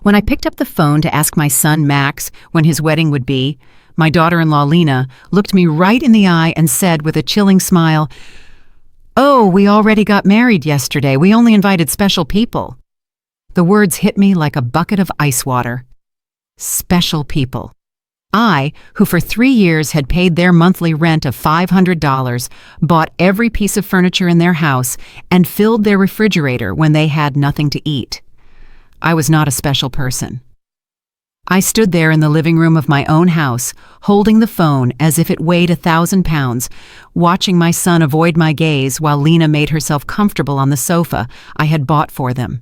When I picked up the phone to ask my son Max when his wedding would be, my daughter-in-law Lena looked me right in the eye and said with a chilling smile, "Oh, we already got married yesterday. We only invited special people." The words hit me like a bucket of ice water. Special people. I, who for 3 years had paid their monthly rent of $500, bought every piece of furniture in their house, and filled their refrigerator when they had nothing to eat. I was not a special person. I stood there in the living room of my own house, holding the phone as if it weighed 1,000 pounds, watching my son avoid my gaze while Lena made herself comfortable on the sofa I had bought for them.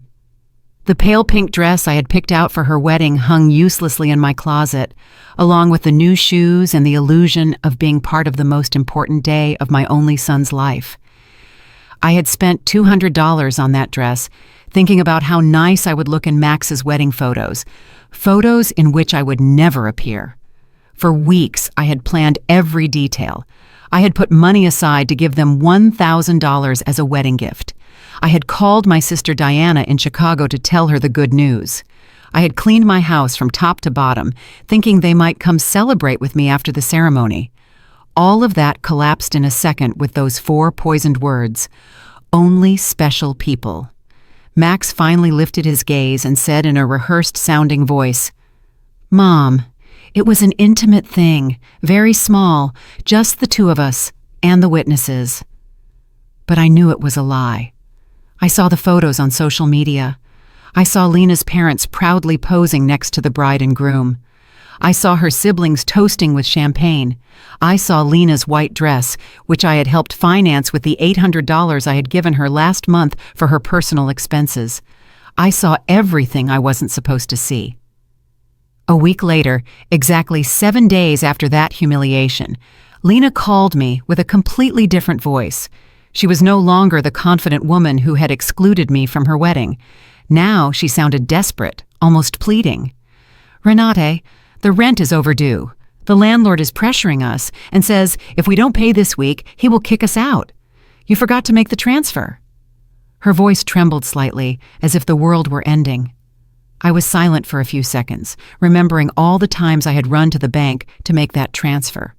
The pale pink dress I had picked out for her wedding hung uselessly in my closet, along with the new shoes and the illusion of being part of the most important day of my only son's life. I had spent $200 on that dress, thinking about how nice I would look in Max's wedding photos in which I would never appear. For weeks, I had planned every detail. I had put money aside to give them $1,000 as a wedding gift. I had called my sister Diana in Chicago to tell her the good news. I had cleaned my house from top to bottom, thinking they might come celebrate with me after the ceremony. All of that collapsed in a second with those 4 poisoned words, "Only special people." Max finally lifted his gaze and said in a rehearsed-sounding voice, "Mom, it was an intimate thing, very small, just the 2 of us and the witnesses." But I knew it was a lie. I saw the photos on social media. I saw Lena's parents proudly posing next to the bride and groom. I saw her siblings toasting with champagne. I saw Lena's white dress, which I had helped finance with the $800 I had given her last month for her personal expenses. I saw everything I wasn't supposed to see. A week later, exactly 7 days after that humiliation, Lena called me with a completely different voice. She was no longer the confident woman who had excluded me from her wedding. Now she sounded desperate, almost pleading. "Renate, the rent is overdue. The landlord is pressuring us and says if we don't pay this week, he will kick us out. You forgot to make the transfer." Her voice trembled slightly, as if the world were ending. I was silent for a few seconds, remembering all the times I had run to the bank to make that transfer.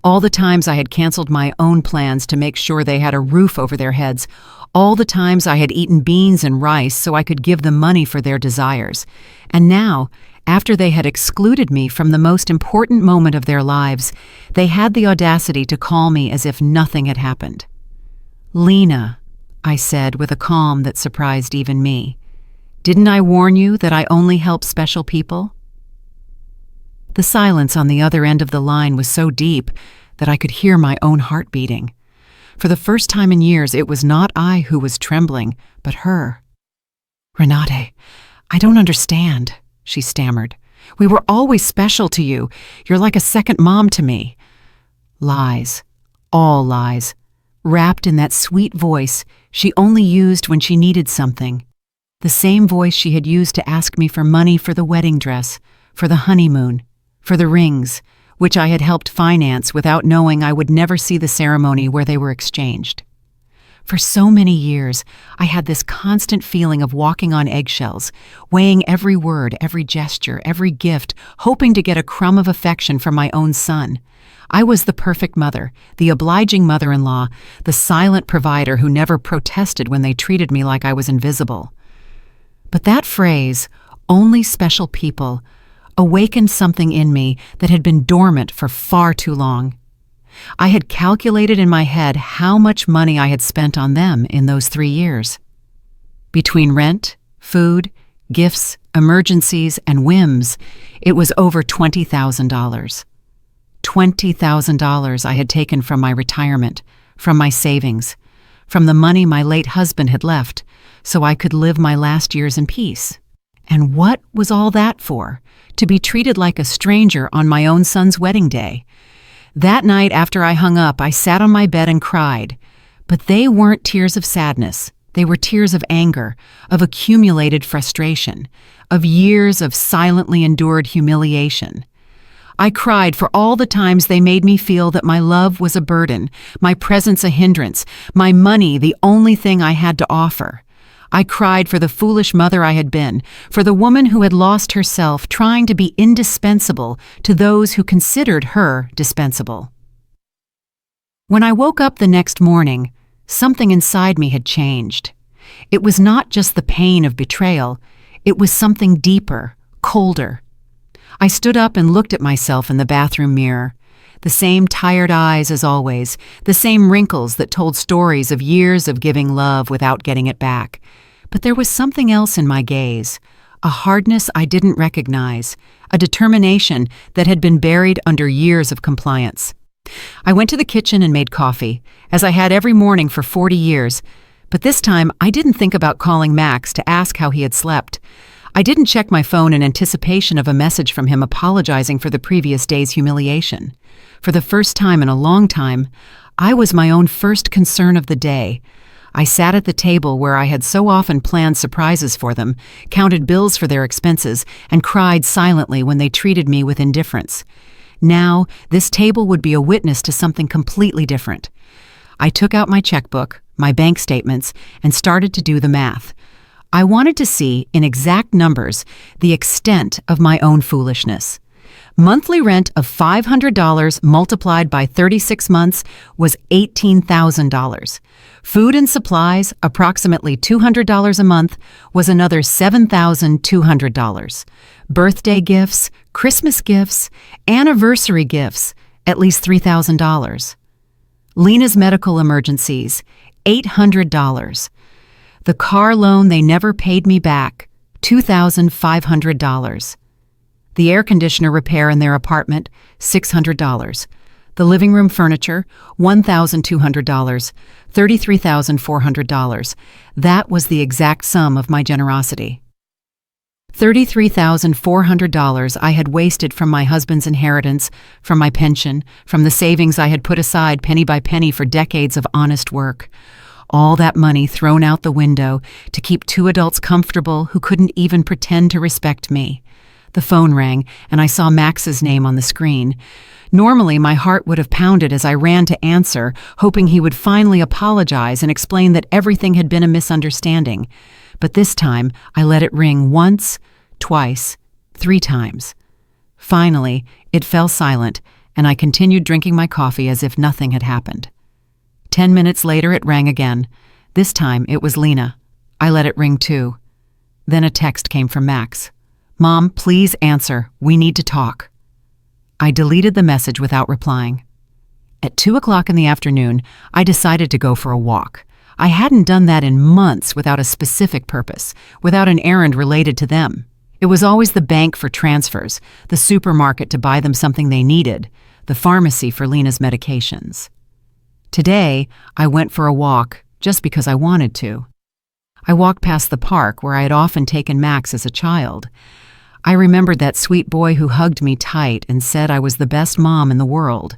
All the times I had canceled my own plans to make sure they had a roof over their heads. All the times I had eaten beans and rice so I could give them money for their desires. And now, after they had excluded me from the most important moment of their lives, they had the audacity to call me as if nothing had happened. "Lena," I said with a calm that surprised even me, "didn't I warn you that I only help special people?" The silence on the other end of the line was so deep that I could hear my own heart beating. For the first time in years, it was not I who was trembling, but her. "Renate, I don't understand," she stammered. "We were always special to you. You're like a second mom to me." Lies. All lies. Wrapped in that sweet voice she only used when she needed something. The same voice she had used to ask me for money for the wedding dress, for the honeymoon, for the rings, which I had helped finance without knowing I would never see the ceremony where they were exchanged. For so many years, I had this constant feeling of walking on eggshells, weighing every word, every gesture, every gift, hoping to get a crumb of affection from my own son. I was the perfect mother, the obliging mother-in-law, the silent provider who never protested when they treated me like I was invisible. But that phrase, "only special people," awakened something in me that had been dormant for far too long. I had calculated in my head how much money I had spent on them in those 3 years. Between rent, food, gifts, emergencies, and whims, it was over $20,000. $20,000 I had taken from my retirement, from my savings, from the money my late husband had left, so I could live my last years in peace. And what was all that for? To be treated like a stranger on my own son's wedding day. That night after I hung up, I sat on my bed and cried. But they weren't tears of sadness. They were tears of anger, of accumulated frustration, of years of silently endured humiliation. I cried for all the times they made me feel that my love was a burden, my presence a hindrance, my money the only thing I had to offer. I cried for the foolish mother I had been, for the woman who had lost herself trying to be indispensable to those who considered her dispensable. When I woke up the next morning, something inside me had changed. It was not just the pain of betrayal, it was something deeper, colder. I stood up and looked at myself in the bathroom mirror. The same tired eyes as always, the same wrinkles that told stories of years of giving love without getting it back. But there was something else in my gaze, a hardness I didn't recognize, a determination that had been buried under years of compliance. I went to the kitchen and made coffee, as I had every morning for 40 years, but this time I didn't think about calling Max to ask how he had slept. I didn't check my phone in anticipation of a message from him apologizing for the previous day's humiliation. For the first time in a long time, I was my own first concern of the day. I sat at the table where I had so often planned surprises for them, counted bills for their expenses, and cried silently when they treated me with indifference. Now, this table would be a witness to something completely different. I took out my checkbook, my bank statements, and started to do the math. I wanted to see, in exact numbers, the extent of my own foolishness. Monthly rent of $500 multiplied by 36 months was $18,000. Food and supplies, approximately $200 a month, was another $7,200. Birthday gifts, Christmas gifts, anniversary gifts, at least $3,000. Lena's medical emergencies, $800. The car loan they never paid me back, $2,500. The air conditioner repair in their apartment, $600. The living room furniture, $1,200, $33,400. That was the exact sum of my generosity. $33,400 I had wasted from my husband's inheritance, from my pension, from the savings I had put aside penny by penny for decades of honest work. All that money thrown out the window to keep two adults comfortable who couldn't even pretend to respect me. The phone rang, and I saw Max's name on the screen. Normally, my heart would have pounded as I ran to answer, hoping he would finally apologize and explain that everything had been a misunderstanding. But this time, I let it ring once, twice, 3 times. Finally, it fell silent, and I continued drinking my coffee as if nothing had happened. 10 minutes later, it rang again. This time, it was Lena. I let it ring too. Then a text came from Max. "Mom, please answer. We need to talk." I deleted the message without replying. At 2 o'clock in the afternoon, I decided to go for a walk. I hadn't done that in months without a specific purpose, without an errand related to them. It was always the bank for transfers, the supermarket to buy them something they needed, the pharmacy for Lena's medications. Today, I went for a walk just because I wanted to. I walked past the park where I had often taken Max as a child. I remembered that sweet boy who hugged me tight and said I was the best mom in the world.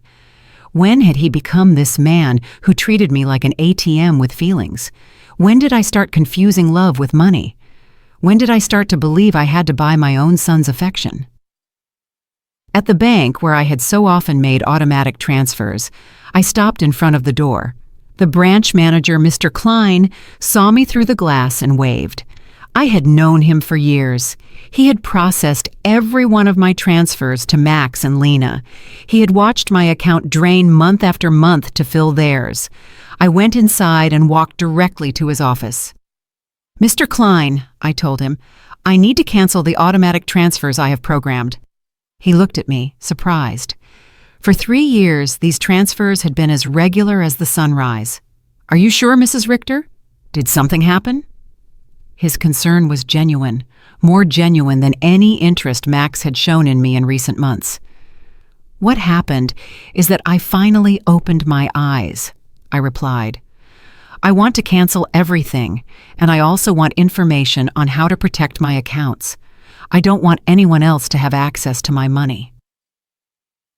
When had he become this man who treated me like an ATM with feelings? When did I start confusing love with money? When did I start to believe I had to buy my own son's affection? At the bank where I had so often made automatic transfers, I stopped in front of the door. The branch manager, Mr. Klein, saw me through the glass and waved. I had known him for years. He had processed every one of my transfers to Max and Lena. He had watched my account drain month after month to fill theirs. I went inside and walked directly to his office. "Mr. Klein," I told him, "I need to cancel the automatic transfers I have programmed." He looked at me, surprised. For 3 years, these transfers had been as regular as the sunrise. "Are you sure, Mrs. Richter? Did something happen?" His concern was genuine, more genuine than any interest Max had shown in me in recent months. "What happened is that I finally opened my eyes," I replied. "I want to cancel everything, and I also want information on how to protect my accounts. I don't want anyone else to have access to my money."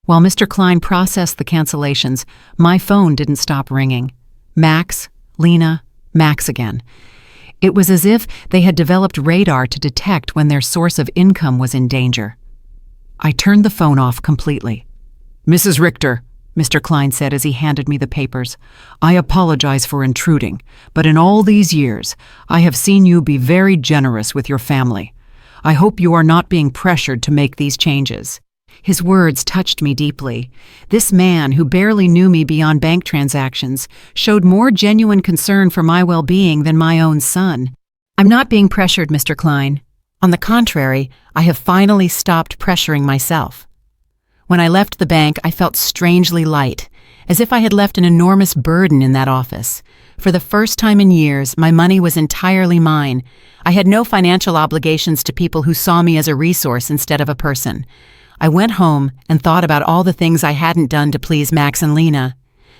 While Mr. Klein processed the cancellations, my phone didn't stop ringing. Max, Lena, Max again. It was as if they had developed radar to detect when their source of income was in danger. I turned the phone off completely. "Mrs. Richter," Mr. Klein said as he handed me the papers. "I apologize for intruding, but in all these years, I have seen you be very generous with your family. I hope you are not being pressured to make these changes." His words touched me deeply. This man, who barely knew me beyond bank transactions, showed more genuine concern for my well-being than my own son. "I'm not being pressured, Mr. Klein. On the contrary, I have finally stopped pressuring myself." When I left the bank, I felt strangely light, as if I had left an enormous burden in that office. For the first time in years, my money was entirely mine. I had no financial obligations to people who saw me as a resource instead of a person. I went home and thought about all the things I hadn't done to please Max and Lena,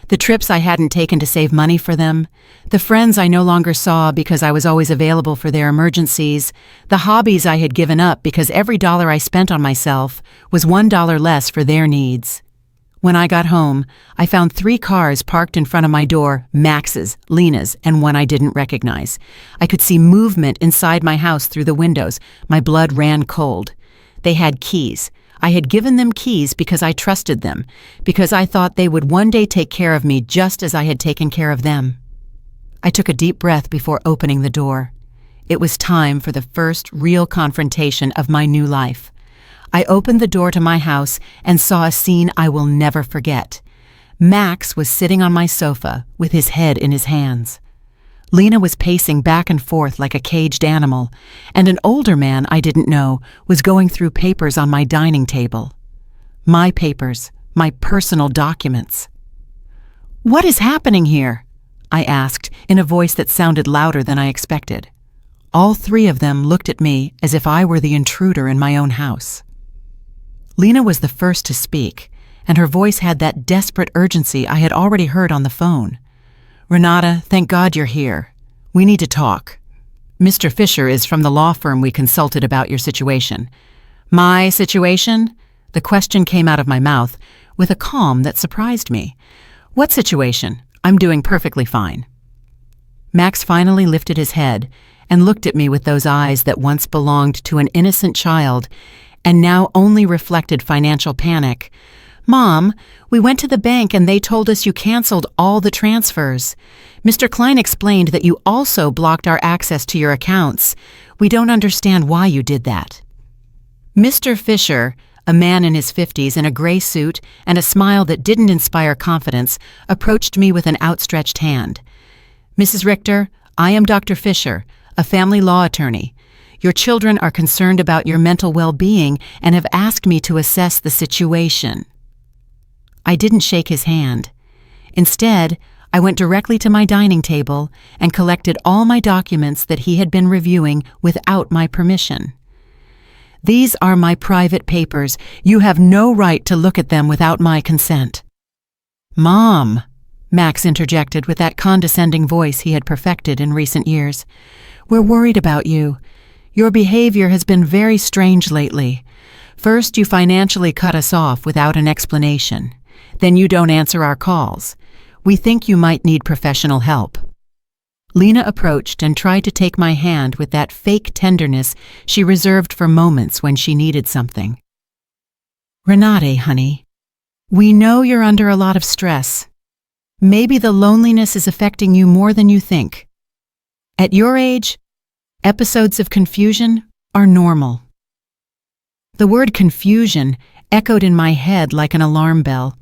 the trips I hadn't taken to save money for them, the friends I no longer saw because I was always available for their emergencies, the hobbies I had given up because every dollar I spent on myself was $1 less for their needs. When I got home, I found 3 cars parked in front of my door, Max's, Lena's, and one I didn't recognize. I could see movement inside my house through the windows. My blood ran cold. They had keys. I had given them keys because I trusted them, because I thought they would one day take care of me just as I had taken care of them. I took a deep breath before opening the door. It was time for the first real confrontation of my new life. I opened the door to my house and saw a scene I will never forget. Max was sitting on my sofa with his head in his hands. Lena was pacing back and forth like a caged animal, and an older man I didn't know was going through papers on my dining table. My papers, my personal documents. "What is happening here?" I asked in a voice that sounded louder than I expected. All 3 of them looked at me as if I were the intruder in my own house. Lena was the first to speak, and her voice had that desperate urgency I had already heard on the phone. "Renata, thank God you're here. We need to talk. Mr. Fisher is from the law firm we consulted about your situation." "My situation?" The question came out of my mouth with a calm that surprised me. "What situation? I'm doing perfectly fine." Max finally lifted his head and looked at me with those eyes that once belonged to an innocent child and now only reflected financial panic. "Mom, we went to the bank and they told us you canceled all the transfers. Mr. Klein explained that you also blocked our access to your accounts. We don't understand why you did that." Mr. Fisher, a man in his 50s in a gray suit and a smile that didn't inspire confidence, approached me with an outstretched hand. "Mrs. Richter, I am Dr. Fisher, a family law attorney. Your children are concerned about your mental well-being and have asked me to assess the situation." I didn't shake his hand. Instead, I went directly to my dining table and collected all my documents that he had been reviewing without my permission. "These are my private papers. You have no right to look at them without my consent." "Mom," Max interjected with that condescending voice he had perfected in recent years, "we're worried about you. Your behavior has been very strange lately. First, you financially cut us off without an explanation. Then you don't answer our calls. We think you might need professional help." Lena approached and tried to take my hand with that fake tenderness she reserved for moments when she needed something. "Renate, honey, we know you're under a lot of stress. Maybe the loneliness is affecting you more than you think. At your age, episodes of confusion are normal." The word confusion echoed in my head like an alarm bell.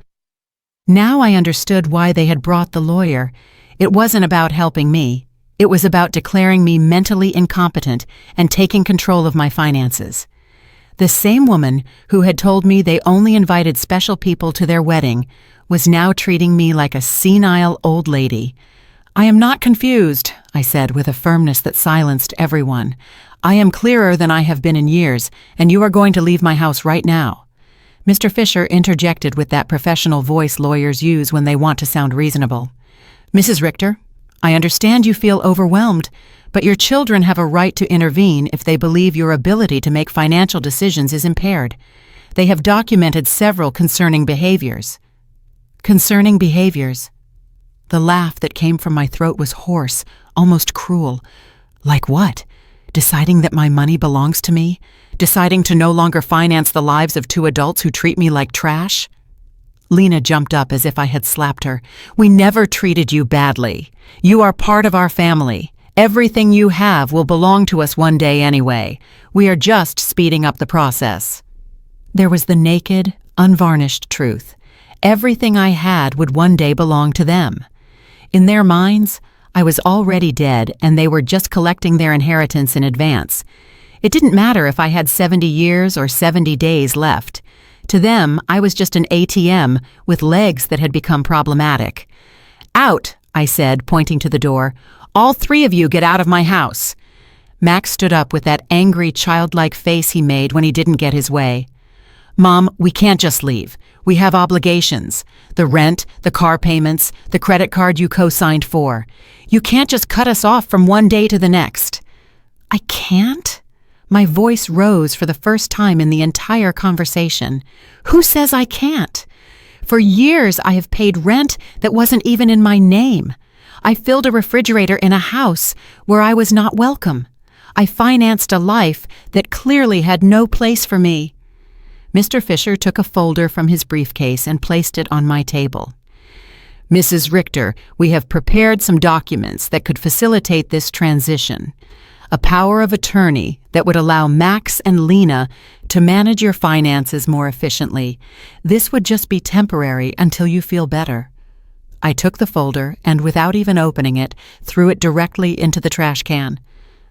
Now I understood why they had brought the lawyer. It wasn't about helping me. It was about declaring me mentally incompetent and taking control of my finances. The same woman who had told me they only invited special people to their wedding was now treating me like a senile old lady. "I am not confused," I said with a firmness that silenced everyone. "I am clearer than I have been in years, and you are going to leave my house right now." Mr. Fisher interjected with that professional voice lawyers use when they want to sound reasonable. "Mrs. Richter, I understand you feel overwhelmed, but your children have a right to intervene if they believe your ability to make financial decisions is impaired. They have documented several concerning behaviors." Concerning behaviors. The laugh that came from my throat was hoarse, almost cruel. Like what? Deciding that my money belongs to me? Deciding to no longer finance the lives of 2 adults who treat me like trash? Lena jumped up as if I had slapped her. "We never treated you badly. You are part of our family. Everything you have will belong to us one day anyway. We are just speeding up the process." There was the naked, unvarnished truth. Everything I had would one day belong to them. In their minds, I was already dead and they were just collecting their inheritance in advance. It didn't matter if I had 70 years or 70 days left. To them, I was just an ATM with legs that had become problematic. "Out," I said, pointing to the door. "All three of you get out of my house." Max stood up with that angry, childlike face he made when he didn't get his way. "Mom, we can't just leave. We have obligations. The rent, the car payments, the credit card you co-signed for. You can't just cut us off from one day to the next." "I can't?" My voice rose for the first time in the entire conversation. "Who says I can't? For years I have paid rent that wasn't even in my name. I filled a refrigerator in a house where I was not welcome. I financed a life that clearly had no place for me." Mr. Fisher took a folder from his briefcase and placed it on my table. "Mrs. Richter, we have prepared some documents that could facilitate this transition. A power of attorney that would allow Max and Lena to manage your finances more efficiently. This would just be temporary until you feel better." I took the folder and, without even opening it, threw it directly into the trash can.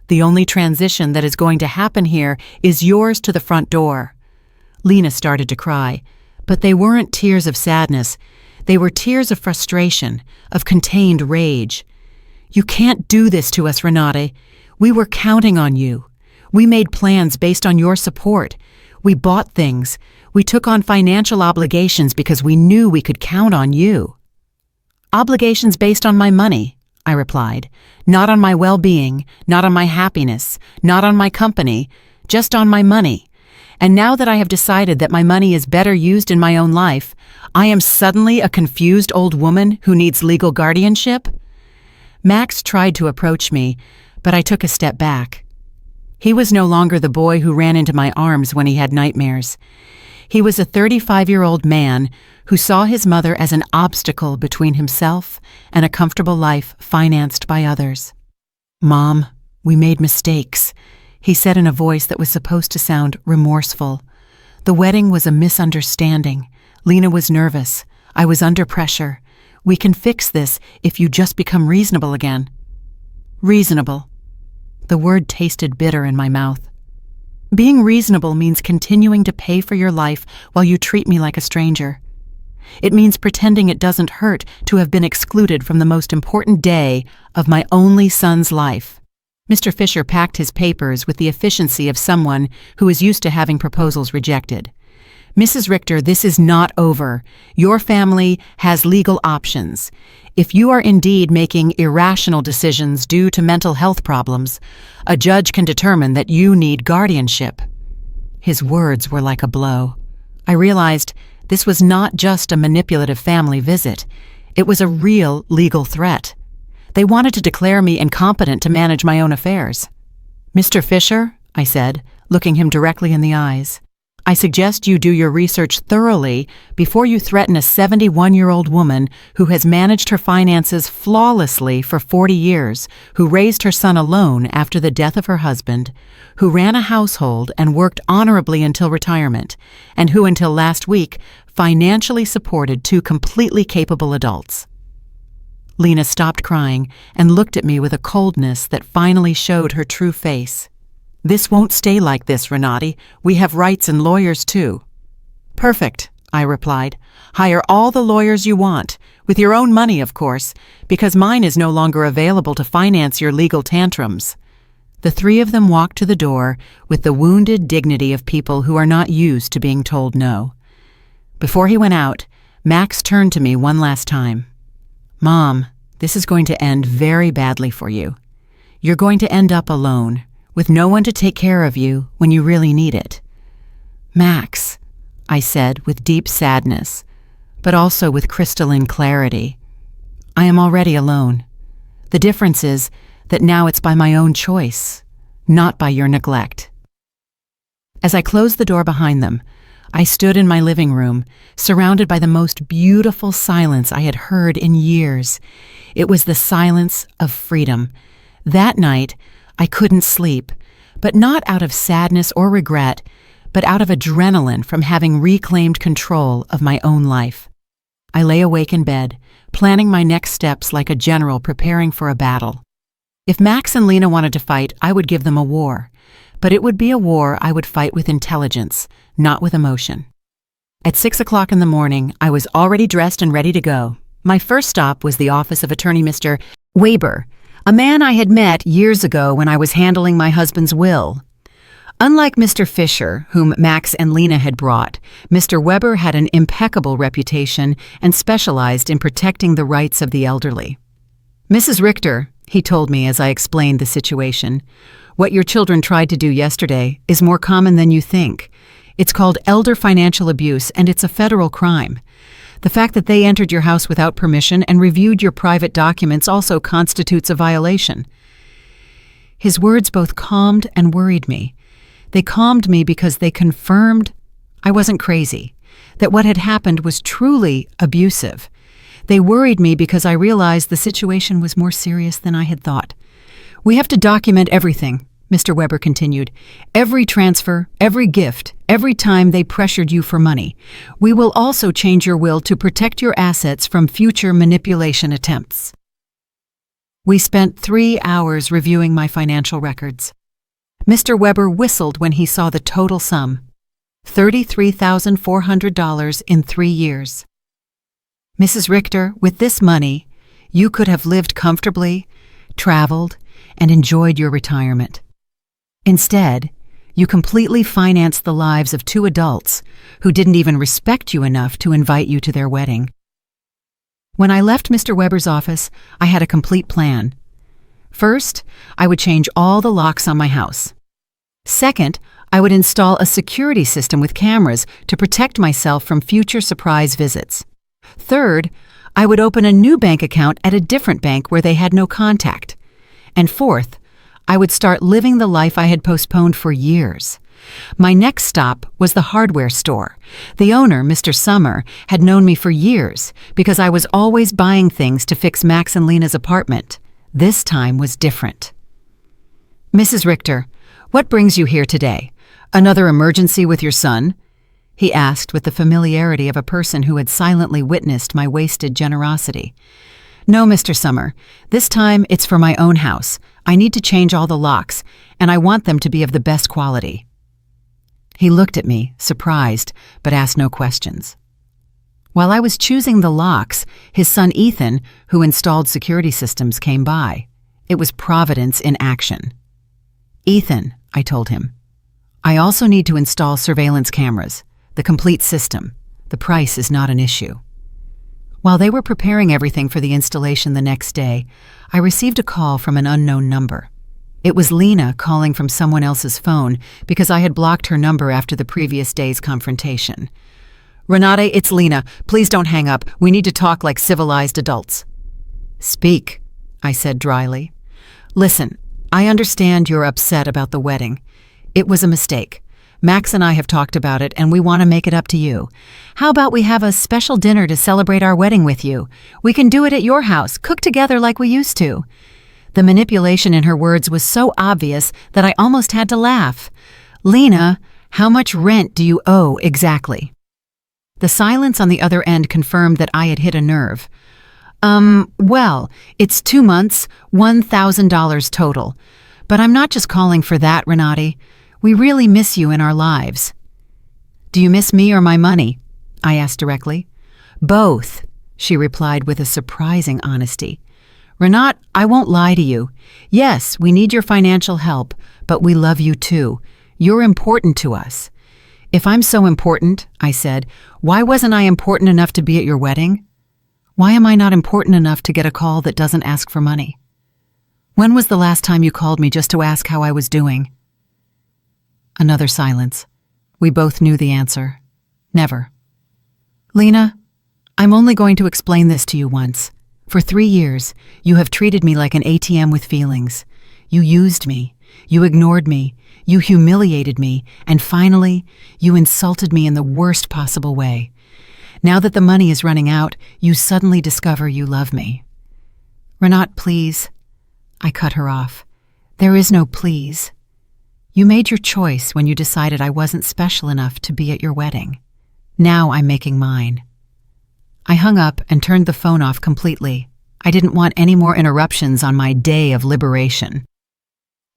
"The only transition that is going to happen here is yours to the front door." Lena started to cry, but they weren't tears of sadness. They were tears of frustration, of contained rage. "You can't do this to us, Renate. We were counting on you. We made plans based on your support. We bought things. We took on financial obligations because we knew we could count on you." "Obligations based on my money," I replied. "Not on my well-being, not on my happiness, not on my company, just on my money. And now that I have decided that my money is better used in my own life, I am suddenly a confused old woman who needs legal guardianship?" Max tried to approach me, but I took a step back. He was no longer the boy who ran into my arms when he had nightmares. He was a 35-year-old man who saw his mother as an obstacle between himself and a comfortable life financed by others. "Mom, we made mistakes," he said in a voice that was supposed to sound remorseful. "The wedding was a misunderstanding. Lena was nervous. I was under pressure. We can fix this if you just become reasonable again." Reasonable. The word tasted bitter in my mouth. Being reasonable means continuing to pay for your life while you treat me like a stranger. It means pretending it doesn't hurt to have been excluded from the most important day of my only son's life. Mr. Fisher packed his papers with the efficiency of someone who is used to having proposals rejected. "Mrs. Richter, this is not over. Your family has legal options. If you are indeed making irrational decisions due to mental health problems, a judge can determine that you need guardianship." His words were like a blow. I realized this was not just a manipulative family visit. It was a real legal threat. They wanted to declare me incompetent to manage my own affairs. "Mr. Fisher," I said, looking him directly in the eyes, "I suggest you do your research thoroughly before you threaten a 71-year-old woman who has managed her finances flawlessly for 40 years, who raised her son alone after the death of her husband, who ran a household and worked honorably until retirement, and who until last week financially supported two completely capable adults." Lena stopped crying and looked at me with a coldness that finally showed her true face. "This won't stay like this, Renate. We have rights and lawyers too." "Perfect," I replied. "Hire all the lawyers you want, with your own money, of course, because mine is no longer available to finance your legal tantrums." The three of them walked to the door with the wounded dignity of people who are not used to being told no. Before he went out, Max turned to me one last time. "Mom, this is going to end very badly for you. You're going to end up alone, with no one to take care of you when you really need it." "Max," I said with deep sadness, but also with crystalline clarity, "I am already alone. The difference is that now it's by my own choice, not by your neglect." As I closed the door behind them, I stood in my living room, surrounded by the most beautiful silence I had heard in years. It was the silence of freedom. That night, I couldn't sleep, but not out of sadness or regret, but out of adrenaline from having reclaimed control of my own life. I lay awake in bed, planning my next steps like a general preparing for a battle. If Max and Lena wanted to fight, I would give them a war. But it would be a war I would fight with intelligence, not with emotion. At 6 o'clock in the morning, I was already dressed and ready to go. My first stop was the office of attorney Mr. Weber, a man I had met years ago when I was handling my husband's will. Unlike Mr. Fisher, whom Max and Lena had brought, Mr. Weber had an impeccable reputation and specialized in protecting the rights of the elderly. "Mrs. Richter," he told me as I explained the situation, "what your children tried to do yesterday is more common than you think. It's called elder financial abuse, and it's a federal crime. The fact that they entered your house without permission and reviewed your private documents also constitutes a violation." His words both calmed and worried me. They calmed me because they confirmed I wasn't crazy, that what had happened was truly abusive. They worried me because I realized the situation was more serious than I had thought. "We have to document everything," Mr. Weber continued. "Every transfer, every gift, every time they pressured you for money. We will also change your will to protect your assets from future manipulation attempts." We spent 3 hours reviewing my financial records. Mr. Weber whistled when he saw the total sum, $33,400 in 3 years. "Mrs. Richter, with this money, you could have lived comfortably, traveled, and enjoyed your retirement. Instead, you completely financed the lives of 2 adults who didn't even respect you enough to invite you to their wedding." When I left Mr. Weber's office, I had a complete plan. First, I would change all the locks on my house. Second, I would install a security system with cameras to protect myself from future surprise visits. Third, I would open a new bank account at a different bank where they had no contact. And fourth, I would start living the life I had postponed for years. My next stop was the hardware store. The owner, Mr. Summer, had known me for years because I was always buying things to fix Max and Lena's apartment. This time was different. "Mrs. Richter, what brings you here today? Another emergency with your son?" he asked with the familiarity of a person who had silently witnessed my wasted generosity. "No, Mr. Summer. This time it's for my own house. I need to change all the locks, and I want them to be of the best quality." He looked at me, surprised, but asked no questions. While I was choosing the locks, his son Ethan, who installed security systems, came by. It was Providence in action. "Ethan," I told him, "I also need to install surveillance cameras, the complete system. The price is not an issue." While they were preparing everything for the installation the next day, I received a call from an unknown number. It was Lena calling from someone else's phone because I had blocked her number after the previous day's confrontation. "Renate, it's Lena. Please don't hang up. We need to talk like civilized adults." "Speak," I said dryly. "Listen, I understand you're upset about the wedding. It was a mistake. Max and I have talked about it, and we want to make it up to you. How about we have a special dinner to celebrate our wedding with you? We can do it at your house, cook together like we used to." The manipulation in her words was so obvious that I almost had to laugh. "Lena, how much rent do you owe exactly?" The silence on the other end confirmed that I had hit a nerve. Well, it's 2 months, $1,000 total. But I'm not just calling for that, Renate. We really miss you in our lives." "Do you miss me or my money?" I asked directly. "Both," she replied with a surprising honesty. "Renate, I won't lie to you. Yes, we need your financial help, but we love you too. You're important to us." "If I'm so important," I said, "why wasn't I important enough to be at your wedding? Why am I not important enough to get a call that doesn't ask for money? When was the last time you called me just to ask how I was doing?" Another silence. We both knew the answer. Never. "Lena, I'm only going to explain this to you once. For 3 years, you have treated me like an ATM with feelings. You used me. You ignored me. You humiliated me, and finally, you insulted me in the worst possible way. Now that the money is running out, you suddenly discover you love me. Renat, please. I cut her off. There is no please. You made your choice when you decided I wasn't special enough to be at your wedding. Now I'm making mine. I hung up and turned the phone off completely. I didn't want any more interruptions on my day of liberation.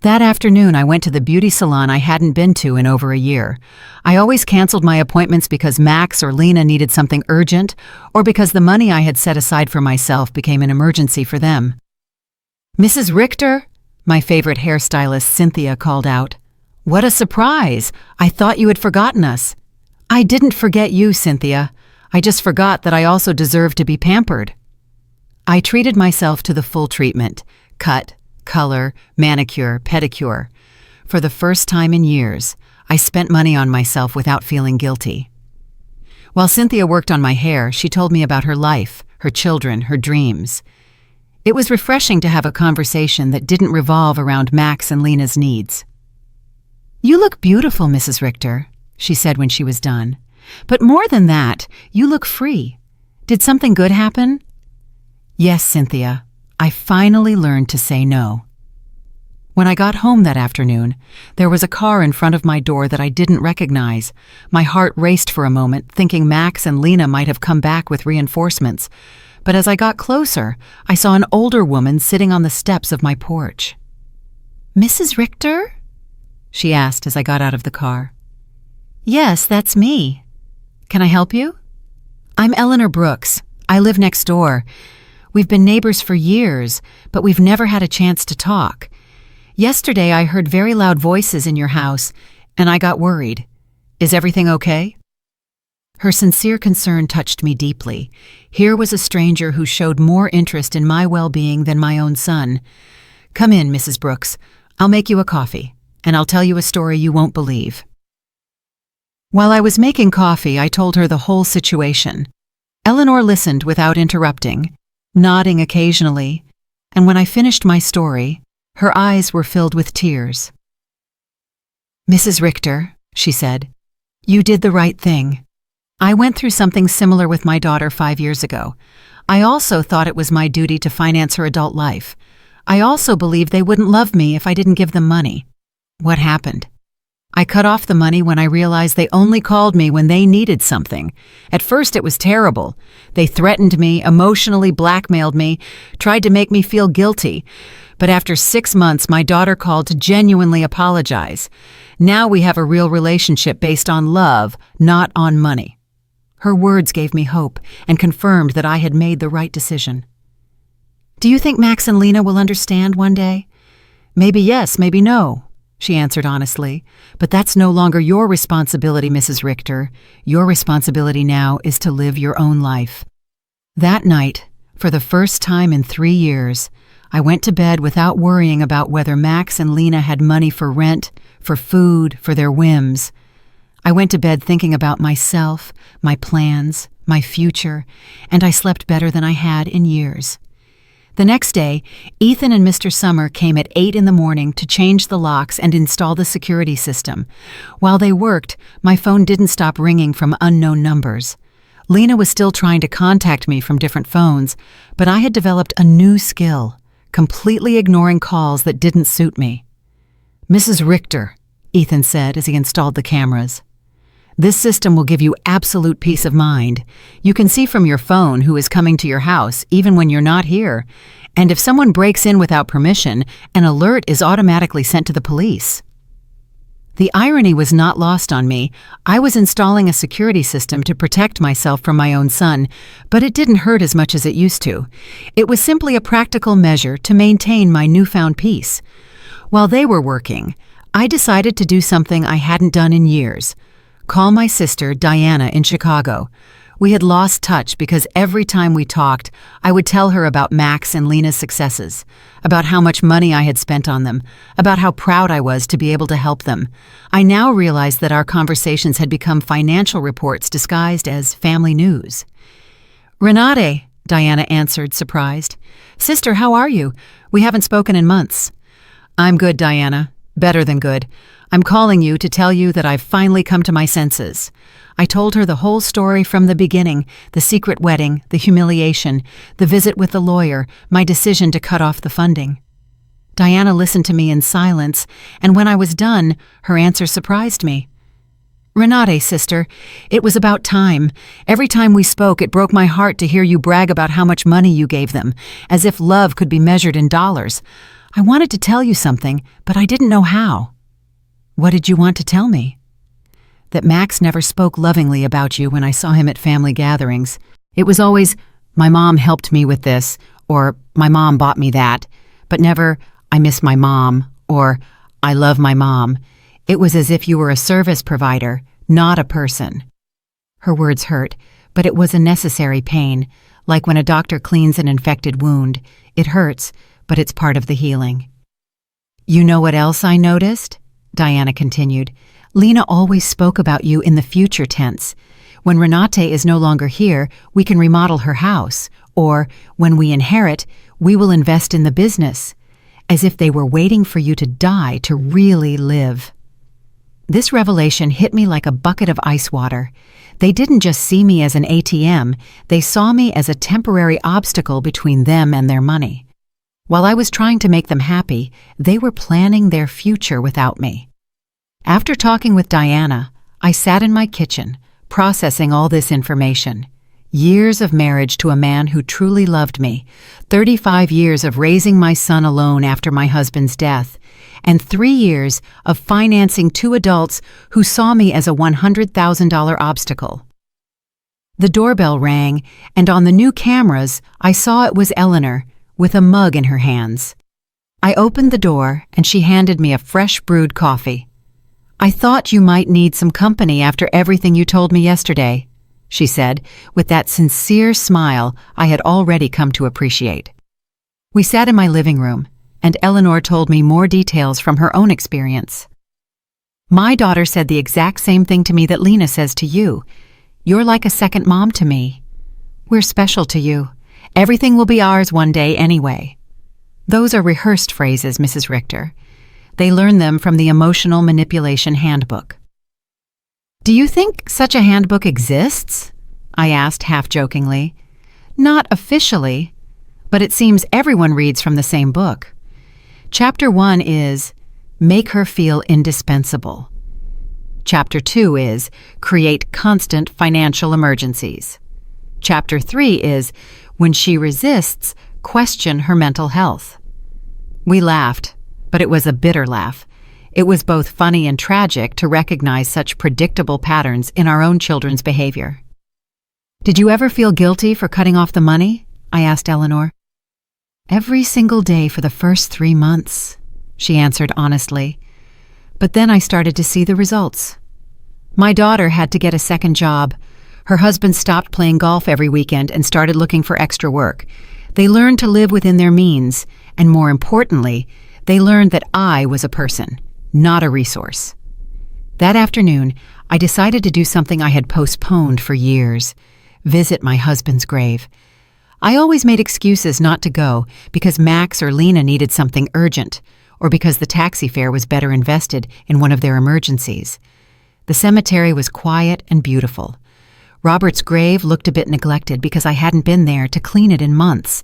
That afternoon, I went to the beauty salon I hadn't been to in over a year. I always canceled my appointments because Max or Lena needed something urgent, or because the money I had set aside for myself became an emergency for them. "Mrs. Richter?" my favorite hairstylist Cynthia called out. "What a surprise! I thought you had forgotten us." "I didn't forget you, Cynthia. I just forgot that I also deserve to be pampered." I treated myself to the full treatment: cut, color, manicure, pedicure. For the first time in years, I spent money on myself without feeling guilty. While Cynthia worked on my hair, she told me about her life, her children, her dreams. It was refreshing to have a conversation that didn't revolve around Max and Lena's needs. "You look beautiful, Mrs. Richter," she said when she was done. "But more than that, you look free. Did something good happen?" "Yes, Cynthia. I finally learned to say no." When I got home that afternoon, there was a car in front of my door that I didn't recognize. My heart raced for a moment, thinking Max and Lena might have come back with reinforcements. But as I got closer, I saw an older woman sitting on the steps of my porch. "Mrs. Richter?" she asked as I got out of the car. "Yes, that's me. Can I help you?" "I'm Eleanor Brooks. I live next door. We've been neighbors for years, but we've never had a chance to talk. Yesterday I heard very loud voices in your house, and I got worried. Is everything okay?" Her sincere concern touched me deeply. Here was a stranger who showed more interest in my well-being than my own son. "Come in, Mrs. Brooks. I'll make you a coffee, and I'll tell you a story you won't believe." While I was making coffee, I told her the whole situation. Eleanor listened without interrupting, nodding occasionally, and when I finished my story, her eyes were filled with tears. "Mrs. Richter," she said, "you did the right thing. I went through something similar with my daughter 5 years ago. I also thought it was my duty to finance her adult life. I also believed they wouldn't love me if I didn't give them money. What happened? I cut off the money when I realized they only called me when they needed something. At first it was terrible. They threatened me, emotionally blackmailed me, tried to make me feel guilty. But after 6 months, my daughter called to genuinely apologize. Now we have a real relationship based on love, not on money." Her words gave me hope and confirmed that I had made the right decision. "Do you think Max and Lena will understand one day?" "Maybe yes, maybe no," she answered honestly. "But that's no longer your responsibility, Mrs. Richter. Your responsibility now is to live your own life." That night, for the first time in 3 years, I went to bed without worrying about whether Max and Lena had money for rent, for food, for their whims. I went to bed thinking about myself, my plans, my future, and I slept better than I had in years. The next day, Ethan and Mr. Summer came at 8 in the morning to change the locks and install the security system. While they worked, my phone didn't stop ringing from unknown numbers. Lena was still trying to contact me from different phones, but I had developed a new skill, completely ignoring calls that didn't suit me. "Mrs. Richter," Ethan said as he installed the cameras, "this system will give you absolute peace of mind. You can see from your phone who is coming to your house, even when you're not here. And if someone breaks in without permission, an alert is automatically sent to the police." The irony was not lost on me. I was installing a security system to protect myself from my own son, but it didn't hurt as much as it used to. It was simply a practical measure to maintain my newfound peace. While they were working, I decided to do something I hadn't done in years: call my sister, Diana, in Chicago. We had lost touch because every time we talked, I would tell her about Max and Lena's successes, about how much money I had spent on them, about how proud I was to be able to help them. I now realized that our conversations had become financial reports disguised as family news. "Renate," Diana answered, surprised. "Sister, how are you? We haven't spoken in months." "I'm good, Diana. Better than good. I'm calling you to tell you that I've finally come to my senses. I told her the whole story from the beginning, the secret wedding, the humiliation, the visit with the lawyer, my decision to cut off the funding. Diana listened to me in silence, and when I was done, her answer surprised me. Renate, sister, it was about time. Every time we spoke, it broke my heart to hear you brag about how much money you gave them, as if love could be measured in dollars. I wanted to tell you something, but I didn't know how. What did you want to tell me? That Max never spoke lovingly about you when I saw him at family gatherings. It was always, my mom helped me with this, or my mom bought me that, but never, I miss my mom, or I love my mom. It was as if you were a service provider, not a person. Her words hurt, but it was a necessary pain, like when a doctor cleans an infected wound. It hurts, but it's part of the healing. You know what else I noticed? Diana continued. Lena always spoke about you in the future tense. When Renate is no longer here, we can remodel her house, or when we inherit, we will invest in the business, as if they were waiting for you to die to really live. This revelation hit me like a bucket of ice water. They didn't just see me as an ATM, they saw me as a temporary obstacle between them and their money. While I was trying to make them happy, they were planning their future without me. After talking with Diana, I sat in my kitchen, processing all this information. Years of marriage to a man who truly loved me, 35 years of raising my son alone after my husband's death, and 3 years of financing 2 adults who saw me as a $100,000 obstacle. The doorbell rang, and on the new cameras, I saw it was Eleanor, with a mug in her hands. I opened the door, and she handed me a fresh brewed coffee. I thought you might need some company after everything you told me yesterday, she said, with that sincere smile I had already come to appreciate. We sat in my living room, and Eleanor told me more details from her own experience. My daughter said the exact same thing to me that Lena says to you. You're like a second mom to me. We're special to you. Everything will be ours one day anyway. Those are rehearsed phrases, Mrs. Richter. They learn them from the Emotional Manipulation Handbook. Do you think such a handbook exists? I asked half-jokingly. Not officially, but it seems everyone reads from the same book. Chapter 1 is, Make her feel indispensable. Chapter 2 is, Create constant financial emergencies. Chapter 3 is, When she resists, question her mental health. We laughed, but it was a bitter laugh. It was both funny and tragic to recognize such predictable patterns in our own children's behavior. Did you ever feel guilty for cutting off the money? I asked Eleanor. Every single day for the first 3 months, she answered honestly. But then I started to see the results. My daughter had to get a second job. Her husband stopped playing golf every weekend and started looking for extra work. They learned to live within their means, and more importantly, they learned that I was a person, not a resource. That afternoon, I decided to do something I had postponed for years: visit my husband's grave. I always made excuses not to go because Max or Lena needed something urgent, or because the taxi fare was better invested in one of their emergencies. The cemetery was quiet and beautiful. Robert's grave looked a bit neglected because I hadn't been there to clean it in months.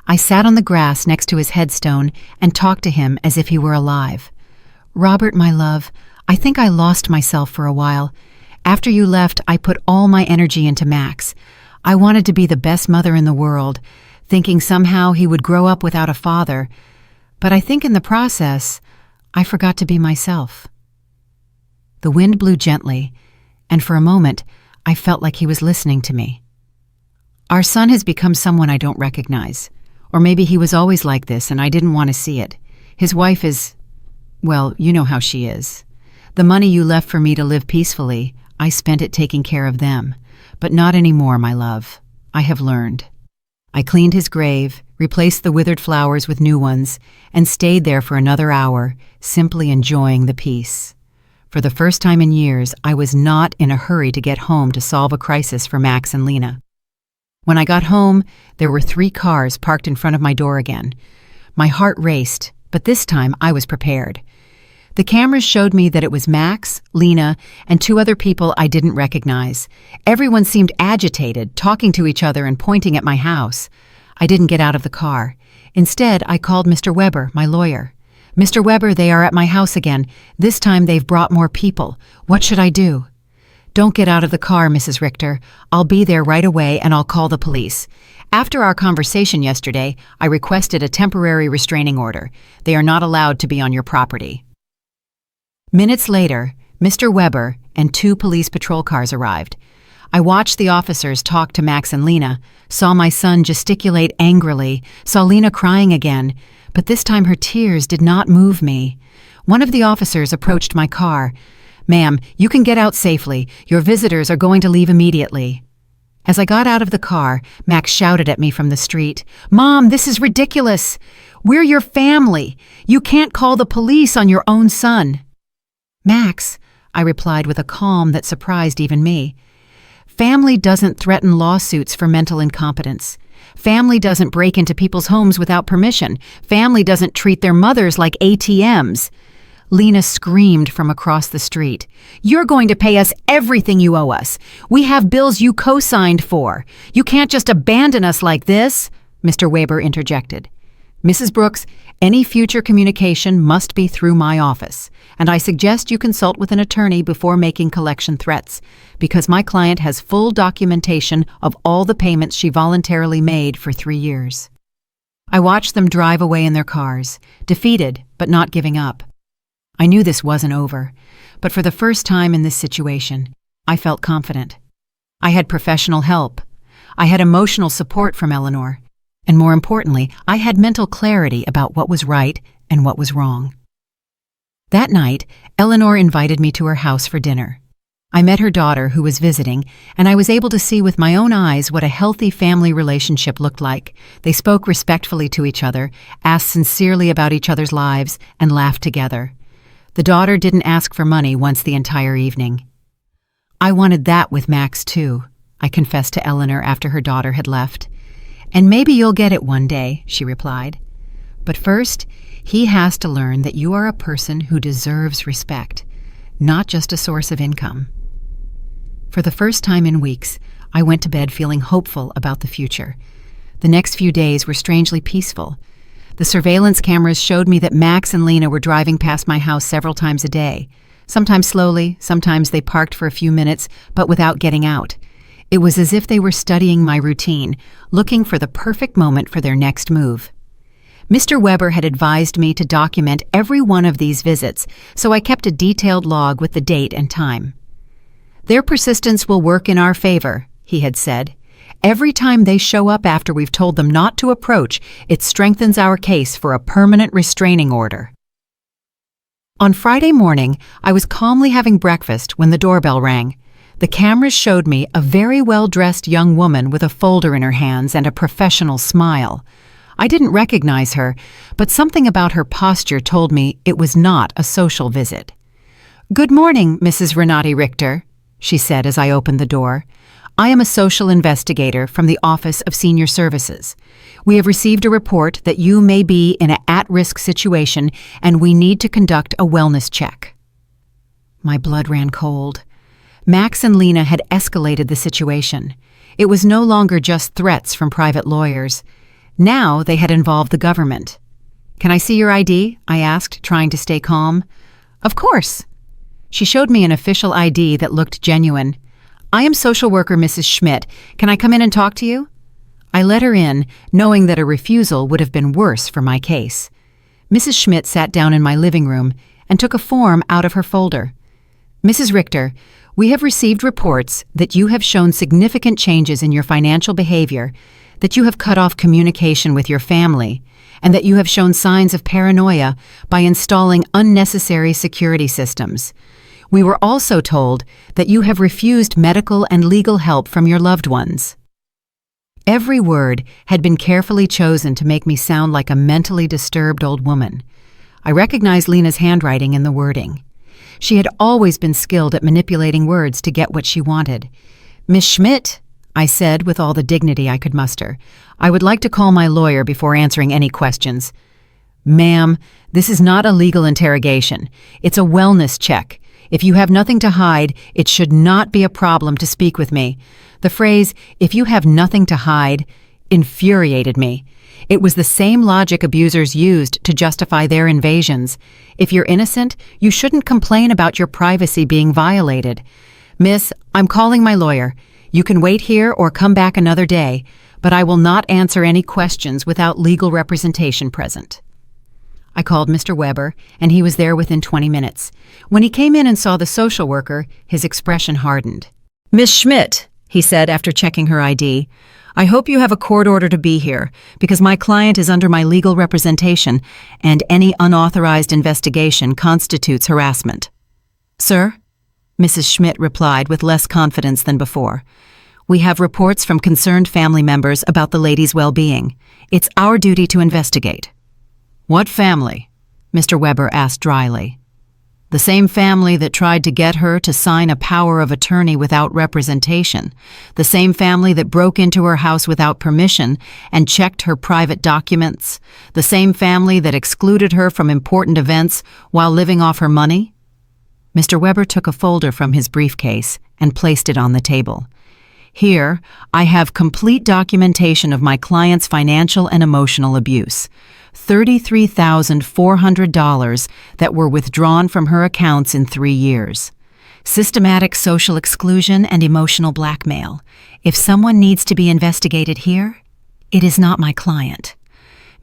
I sat on the grass next to his headstone and talked to him as if he were alive. Robert, my love, I think I lost myself for a while. After you left, I put all my energy into Max. I wanted to be the best mother in the world, thinking somehow he would grow up without a father. But I think in the process, I forgot to be myself. The wind blew gently, and for a moment, I felt like he was listening to me. Our son has become someone I don't recognize. Or maybe he was always like this and I didn't want to see it. His wife is, well, you know how she is. The money you left for me to live peacefully, I spent it taking care of them. But not anymore, my love. I have learned. I cleaned his grave, replaced the withered flowers with new ones, and stayed there for another hour, simply enjoying the peace. For the first time in years, I was not in a hurry to get home to solve a crisis for Max and Lena. When I got home, there were 3 cars parked in front of my door again. My heart raced, but this time I was prepared. The cameras showed me that it was Max, Lena, and two other people I didn't recognize. Everyone seemed agitated, talking to each other and pointing at my house. I didn't get out of the car. Instead, I called Mr. Weber, my lawyer. "Mr. Weber, they are at my house again. This time they've brought more people. What should I do?" "Don't get out of the car, Mrs. Richter. I'll be there right away and I'll call the police. After our conversation yesterday, I requested a temporary restraining order. They are not allowed to be on your property." Minutes later, Mr. Weber and two police patrol cars arrived. I watched the officers talk to Max and Lena, saw my son gesticulate angrily, saw Lena crying again, but this time her tears did not move me. One of the officers approached my car. "Ma'am, you can get out safely. Your visitors are going to leave immediately." As I got out of the car, Max shouted at me from the street, "Mom, this is ridiculous. We're your family. You can't call the police on your own son." "Max," I replied with a calm that surprised even me, "family doesn't threaten lawsuits for mental incompetence. Family doesn't break into people's homes without permission. Family doesn't treat their mothers like ATMs. Lena screamed from across the street, "You're going to pay us everything you owe us. We have bills you co-signed for. You can't just abandon us like this," Mr. Weber interjected. "Mrs. Brooks, any future communication must be through my office, and I suggest you consult with an attorney before making collection threats, because my client has full documentation of all the payments she voluntarily made for 3 years." I watched them drive away in their cars, defeated but not giving up. I knew this wasn't over, but for the first time in this situation, I felt confident. I had professional help. I had emotional support from Eleanor. And more importantly, I had mental clarity about what was right and what was wrong. That night, Eleanor invited me to her house for dinner. I met her daughter who was visiting, and I was able to see with my own eyes what a healthy family relationship looked like. They spoke respectfully to each other, asked sincerely about each other's lives, and laughed together. The daughter didn't ask for money once the entire evening. "I wanted that with Max too," I confessed to Eleanor after her daughter had left. "And maybe you'll get it one day," she replied. "But first, he has to learn that you are a person who deserves respect, not just a source of income." For the first time in weeks, I went to bed feeling hopeful about the future. The next few days were strangely peaceful. The surveillance cameras showed me that Max and Lena were driving past my house several times a day. Sometimes slowly, sometimes they parked for a few minutes, but without getting out. It was as if they were studying my routine, looking for the perfect moment for their next move. Mr. Weber had advised me to document every one of these visits, so I kept a detailed log with the date and time. "Their persistence will work in our favor," he had said. "Every time they show up after we've told them not to approach, it strengthens our case for a permanent restraining order." On Friday morning, I was calmly having breakfast when the doorbell rang. The cameras showed me a very well-dressed young woman with a folder in her hands and a professional smile. I didn't recognize her, but something about her posture told me it was not a social visit. "Good morning, Mrs. Renati Richter," she said as I opened the door. "I am a social investigator from the Office of Senior Services. We have received a report that you may be in an at-risk situation and we need to conduct a wellness check." My blood ran cold. Max and Lena had escalated the situation. It was no longer just threats from private lawyers. Now they had involved the government. "Can I see your ID?" I asked, trying to stay calm. "Of course." She showed me an official ID that looked genuine. "I am social worker Mrs. Schmidt. Can I come in and talk to you?" I let her in, knowing that a refusal would have been worse for my case. Mrs. Schmidt sat down in my living room and took a form out of her folder. "Mrs. Richter, we have received reports that you have shown significant changes in your financial behavior, that you have cut off communication with your family, and that you have shown signs of paranoia by installing unnecessary security systems. We were also told that you have refused medical and legal help from your loved ones." Every word had been carefully chosen to make me sound like a mentally disturbed old woman. I recognized Lena's handwriting in the wording. She had always been skilled at manipulating words to get what she wanted. "Miss Schmidt," I said with all the dignity I could muster, "I would like to call my lawyer before answering any questions." Ma'am, this is not a legal interrogation. It's a wellness check. If you have nothing to hide, it should not be a problem to speak with me. The phrase, "if you have nothing to hide," infuriated me. It was the same logic abusers used to justify their invasions. If you're innocent, you shouldn't complain about your privacy being violated. Miss, I'm calling my lawyer. You can wait here or come back another day, but I will not answer any questions without legal representation present. I called Mr. Weber, and he was there within 20 minutes. When he came in and saw the social worker, his expression hardened. "Miss Schmidt," he said after checking her ID, "I hope you have a court order to be here, because my client is under my legal representation, and any unauthorized investigation constitutes harassment." "Sir?" Mrs. Schmidt replied with less confidence than before. "We have reports from concerned family members about the lady's well-being. It's our duty to investigate." "What family?" Mr. Weber asked dryly. "The same family that tried to get her to sign a power of attorney without representation. The same family that broke into her house without permission and checked her private documents. The same family that excluded her from important events while living off her money." Mr. Weber took a folder from his briefcase and placed it on the table. "Here, I have complete documentation of my client's financial and emotional abuse. $33,400 that were withdrawn from her accounts in 3 years. Systematic social exclusion and emotional blackmail. If someone needs to be investigated here, it is not my client."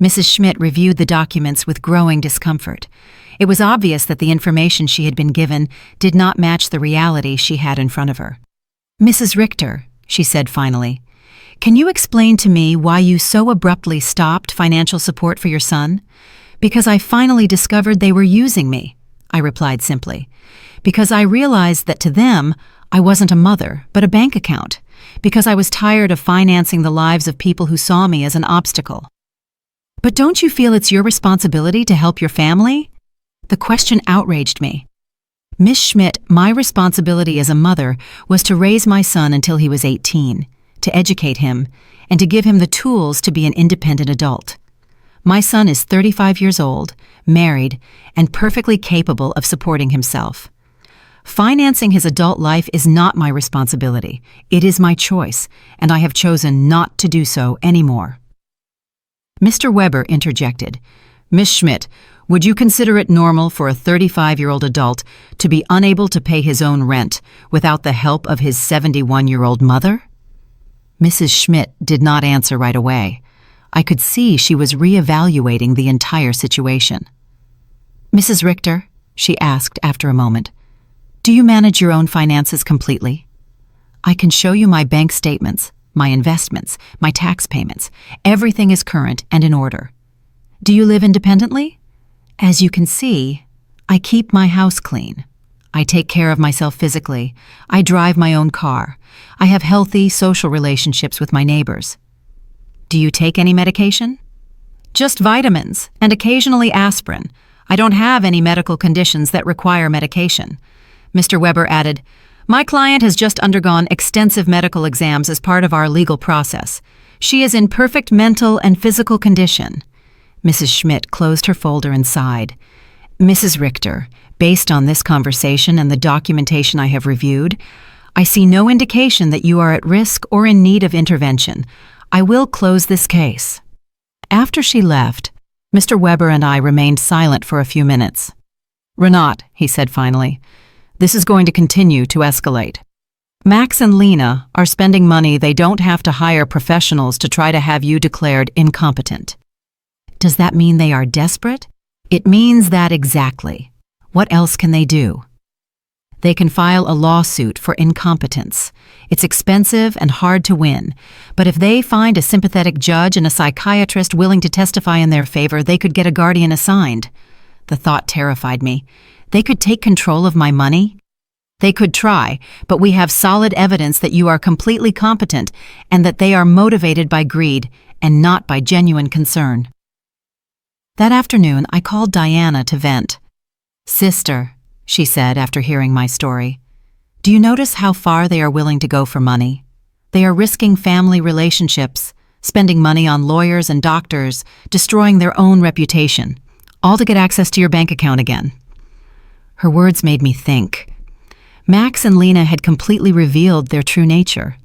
Mrs. Schmidt reviewed the documents with growing discomfort. It was obvious that the information she had been given did not match the reality she had in front of her. "Mrs. Richter," she said finally, "can you explain to me why you so abruptly stopped financial support for your son?" "Because I finally discovered they were using me," I replied simply. "Because I realized that to them, I wasn't a mother, but a bank account. Because I was tired of financing the lives of people who saw me as an obstacle." "But don't you feel it's your responsibility to help your family?" The question outraged me. "Miss Schmidt, my responsibility as a mother was to raise my son until he was 18. To educate him, and to give him the tools to be an independent adult. My son is 35 years old, married, and perfectly capable of supporting himself. Financing his adult life is not my responsibility. It is my choice, and I have chosen not to do so anymore." Mr. Weber interjected. "Miss Schmidt, would you consider it normal for a 35-year-old adult to be unable to pay his own rent without the help of his 71-year-old mother?" Mrs. Schmidt did not answer right away. I could see she was reevaluating the entire situation. "Mrs. Richter," she asked after a moment, "do you manage your own finances completely? I can show you my bank statements, my investments, my tax payments. Everything is current and in order. Do you live independently? As you can see, I keep my house clean. I take care of myself physically. I drive my own car. I have healthy social relationships with my neighbors. Do you take any medication?" "Just vitamins, and occasionally aspirin. I don't have any medical conditions that require medication." Mr. Weber added, "My client has just undergone extensive medical exams as part of our legal process. She is in perfect mental and physical condition." Mrs. Schmidt closed her folder and sighed. "Mrs. Richter, based on this conversation and the documentation I have reviewed, I see no indication that you are at risk or in need of intervention. I will close this case." After she left, Mr. Weber and I remained silent for a few minutes. "Renat," he said finally, "this is going to continue to escalate. Max and Lena are spending money they don't have to hire professionals to try to have you declared incompetent." "Does that mean they are desperate?" "It means that exactly. What else can they do?" "They can file a lawsuit for incompetence. It's expensive and hard to win, but if they find a sympathetic judge and a psychiatrist willing to testify in their favor, they could get a guardian assigned." The thought terrified me. They could take control of my money? "They could try, but we have solid evidence that you are completely competent and that they are motivated by greed and not by genuine concern." That afternoon, I called Diana to vent. "Sister," she said after hearing my story, "do you notice how far they are willing to go for money? They are risking family relationships, spending money on lawyers and doctors, destroying their own reputation. all to get access to your bank account again." Her words made me think. Max and Lena had completely revealed their true nature.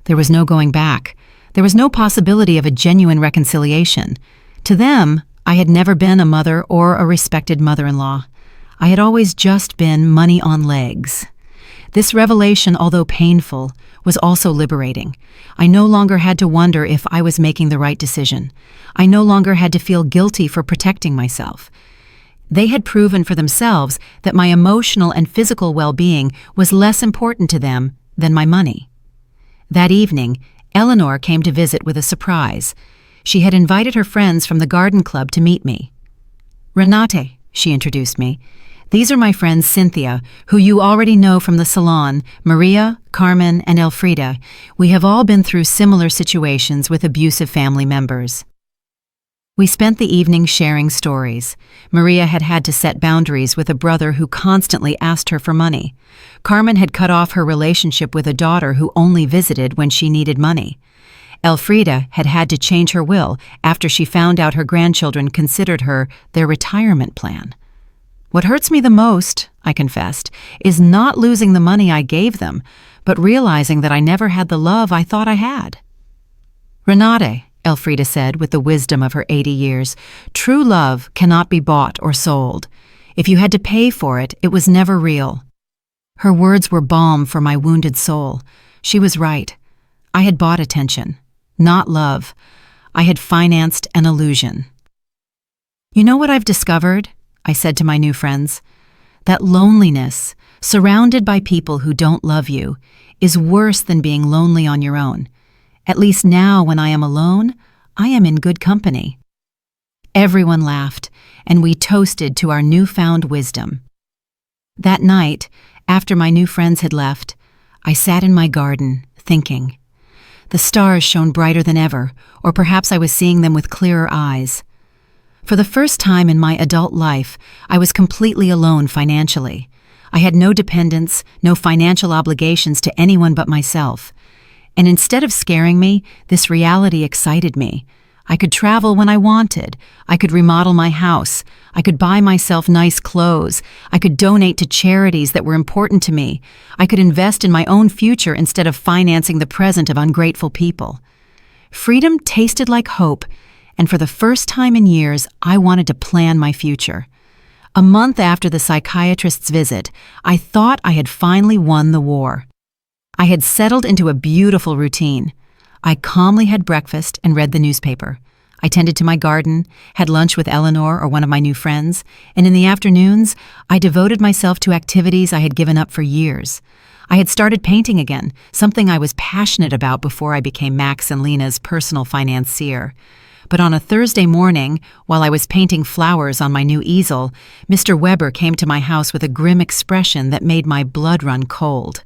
There was no going back. There was no possibility of a genuine reconciliation. To them, I had never been a mother or a respected mother-in-law. I had always just been money on legs. This revelation, although painful, was also liberating. I no longer had to wonder if I was making the right decision. I no longer had to feel guilty for protecting myself. They had proven for themselves that my emotional and physical well-being was less important to them than my money. That evening, Eleanor came to visit with a surprise. She had invited her friends from the garden club to meet me. "Renate," she introduced me. "These are my friends Cynthia, who you already know from the salon, Maria, Carmen, and Elfrida. We have all been through similar situations with abusive family members." We spent the evening sharing stories. Maria had had to set boundaries with a brother who constantly asked her for money. Carmen had cut off her relationship with a daughter who only visited when she needed money. Elfrida had had to change her will after she found out her grandchildren considered her their retirement plan. "What hurts me the most," I confessed, "is not losing the money I gave them, but realizing that I never had the love I thought I had." "Renate," Elfrida said with the wisdom of her 80 years, "true love cannot be bought or sold. If you had to pay for it, it was never real." Her words were balm for my wounded soul. She was right. I had bought attention, not love. I had financed an illusion. "You know what I've discovered?" I said to my new friends. "That loneliness, surrounded by people who don't love you, is worse than being lonely on your own. At least now, when I am alone, I am in good company." Everyone laughed, and we toasted to our newfound wisdom. That night, after my new friends had left, I sat in my garden, thinking. The stars shone brighter than ever, or perhaps I was seeing them with clearer eyes. For the first time in my adult life, I was completely alone financially. I had no dependents, no financial obligations to anyone but myself. And instead of scaring me, this reality excited me. I could travel when I wanted. I could remodel my house. I could buy myself nice clothes. I could donate to charities that were important to me. I could invest in my own future instead of financing the present of ungrateful people. Freedom tasted like hope, and for the first time in years, I wanted to plan my future. A month after the psychiatrist's visit, I thought I had finally won the war. I had settled into a beautiful routine. I calmly had breakfast and read the newspaper. I tended to my garden, had lunch with Eleanor or one of my new friends, and in the afternoons, I devoted myself to activities I had given up for years. I had started painting again, something I was passionate about before I became Max and Lena's personal financier. But on a Thursday morning, while I was painting flowers on my new easel, Mr. Weber came to my house with a grim expression that made my blood run cold.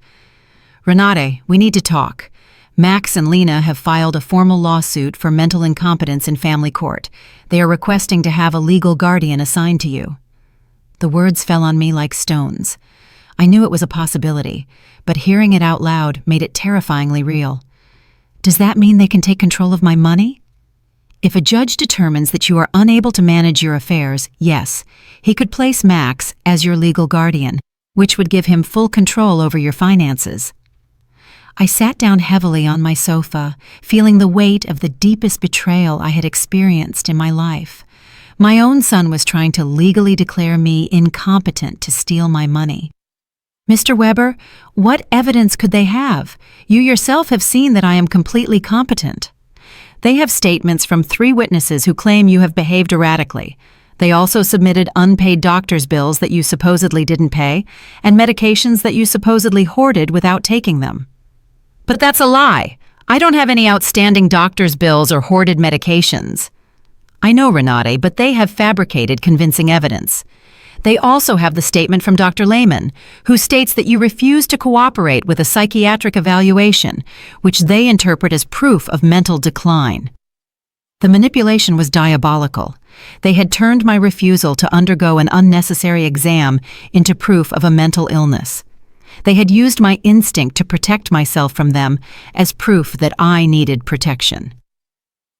"Renate, we need to talk. Max and Lena have filed a formal lawsuit for mental incompetence in family court. They are requesting to have a legal guardian assigned to you." The words fell on me like stones. I knew it was a possibility, but hearing it out loud made it terrifyingly real. "Does that mean they can take control of my money?" "If a judge determines that you are unable to manage your affairs, yes, he could place Max as your legal guardian, which would give him full control over your finances." I sat down heavily on my sofa, feeling the weight of the deepest betrayal I had experienced in my life. My own son was trying to legally declare me incompetent to steal my money. "Mr. Weber, what evidence could they have? You yourself have seen that I am completely competent." "They have statements from 3 witnesses who claim you have behaved erratically. They also submitted unpaid doctor's bills that you supposedly didn't pay, and medications that you supposedly hoarded without taking them." "But that's a lie. I don't have any outstanding doctor's bills or hoarded medications." "I know, Renate, but they have fabricated convincing evidence. They also have the statement from Dr. Lehman, who states that you refused to cooperate with a psychiatric evaluation, which they interpret as proof of mental decline." The manipulation was diabolical. They had turned my refusal to undergo an unnecessary exam into proof of a mental illness. They had used my instinct to protect myself from them as proof that I needed protection.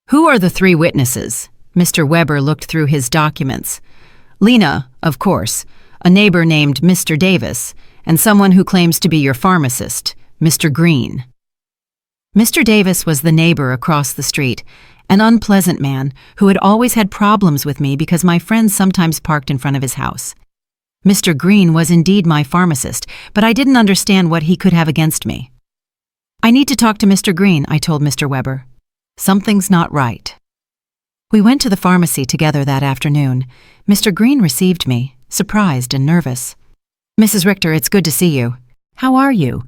"Who are the 3 witnesses?" Mr. Weber looked through his documents. Lena, of course, a neighbor named Mr. Davis, and someone who claims to be your pharmacist, Mr. Green. Mr. Davis was the neighbor across the street, an unpleasant man who had always had problems with me because my friends sometimes parked in front of his house. Mr. Green was indeed my pharmacist, but I didn't understand what he could have against me. "I need to talk to Mr. Green," I told Mr. Weber. "Something's not right." We went to the pharmacy together that afternoon. Mr. Green received me, surprised and nervous. "Mrs. Richter, it's good to see you. How are you?"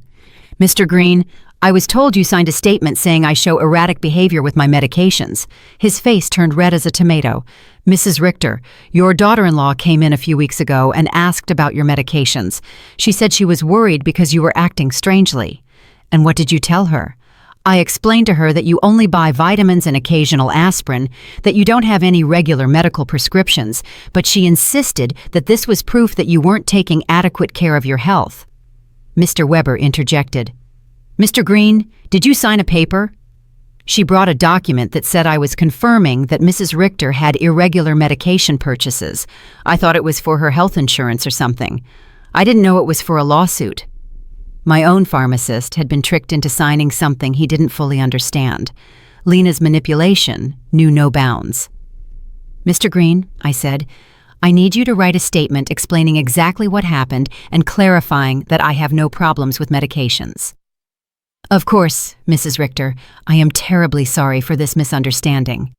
"Mr. Green, I was told you signed a statement saying I show erratic behavior with my medications." His face turned red as a tomato. "Mrs. Richter, your daughter-in-law came in a few weeks ago and asked about your medications. She said she was worried because you were acting strangely." "And what did you tell her?" "I explained to her that you only buy vitamins and occasional aspirin, that you don't have any regular medical prescriptions, but she insisted that this was proof that you weren't taking adequate care of your health." Mr. Weber interjected. "Mr. Green, did you sign a paper?" She brought a document that said I was confirming that Mrs. Richter had irregular medication purchases. I thought it was for her health insurance or something. I didn't know it was for a lawsuit. My own pharmacist had been tricked into signing something he didn't fully understand. Lena's manipulation knew no bounds. "Mr. Green," I said, "I need you to write a statement explaining exactly what happened and clarifying that I have no problems with medications." "Of course, Mrs. Richter, I am terribly sorry for this misunderstanding."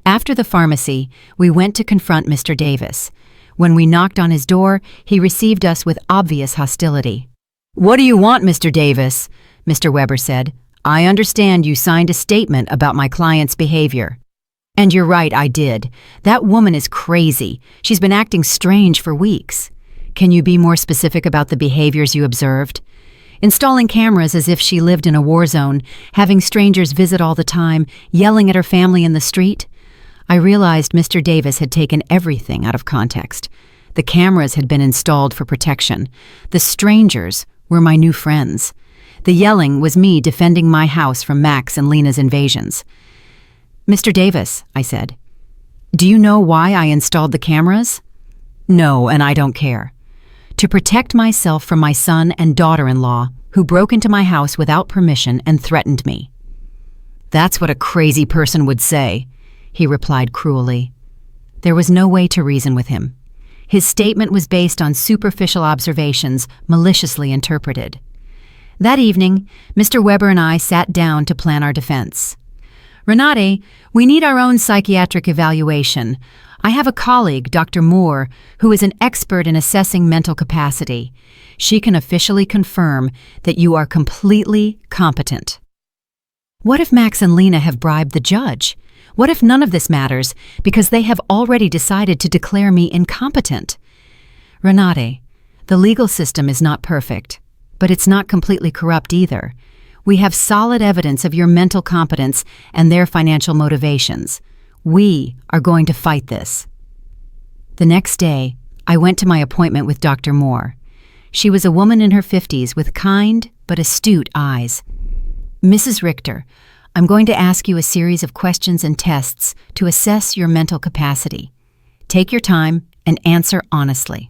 After the pharmacy, we went to confront Mr. Davis. When we knocked on his door, he received us with obvious hostility. "What do you want, Mr. Davis?" Mr. Weber said. "I understand you signed a statement about my client's behavior." "And you're right, I did. That woman is crazy. She's been acting strange for weeks." "Can you be more specific about the behaviors you observed?" "Installing cameras as if she lived in a war zone, having strangers visit all the time, yelling at her family in the street." I realized Mr. Davis had taken everything out of context. The cameras had been installed for protection. The strangers were my new friends. The yelling was me defending my house from Max and Lena's invasions. "Mr. Davis," I said, "do you know why I installed the cameras?" "No, and I don't care." "To protect myself from my son and daughter-in-law, who broke into my house without permission and threatened me." "That's what a crazy person would say," he replied cruelly. There was no way to reason with him. His statement was based on superficial observations, maliciously interpreted. That evening, Mr. Weber and I sat down to plan our defense. "Renate, we need our own psychiatric evaluation. I have a colleague, Dr. Moore, who is an expert in assessing mental capacity. She can officially confirm that you are completely competent." What if Max and Lena have bribed the judge? What if none of this matters because they have already decided to declare me incompetent? "Renate, the legal system is not perfect, but it's not completely corrupt either. We have solid evidence of your mental competence and their financial motivations. We are going to fight this." The next day, I went to my appointment with Dr. Moore. She was a woman in her 50s with kind but astute eyes. "Mrs. Richter, I'm going to ask you a series of questions and tests to assess your mental capacity. Take your time and answer honestly."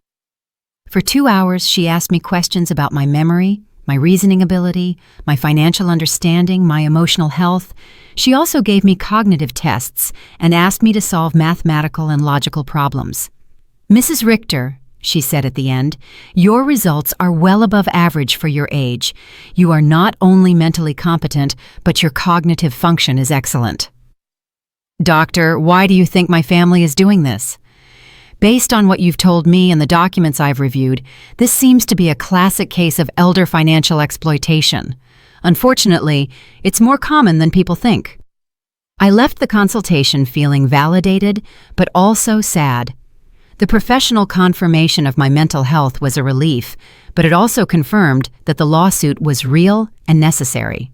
For 2 hours, she asked me questions about my memory, my reasoning ability, my financial understanding, my emotional health. She also gave me cognitive tests and asked me to solve mathematical and logical problems. "Mrs. Richter," she said at the end, "your results are well above average for your age. You are not only mentally competent, but your cognitive function is excellent." "Doctor, why do you think my family is doing this?" "Based on what you've told me and the documents I've reviewed, this seems to be a classic case of elder financial exploitation. Unfortunately, it's more common than people think." I left the consultation feeling validated, but also sad. The professional confirmation of my mental health was a relief, but it also confirmed that the lawsuit was real and necessary.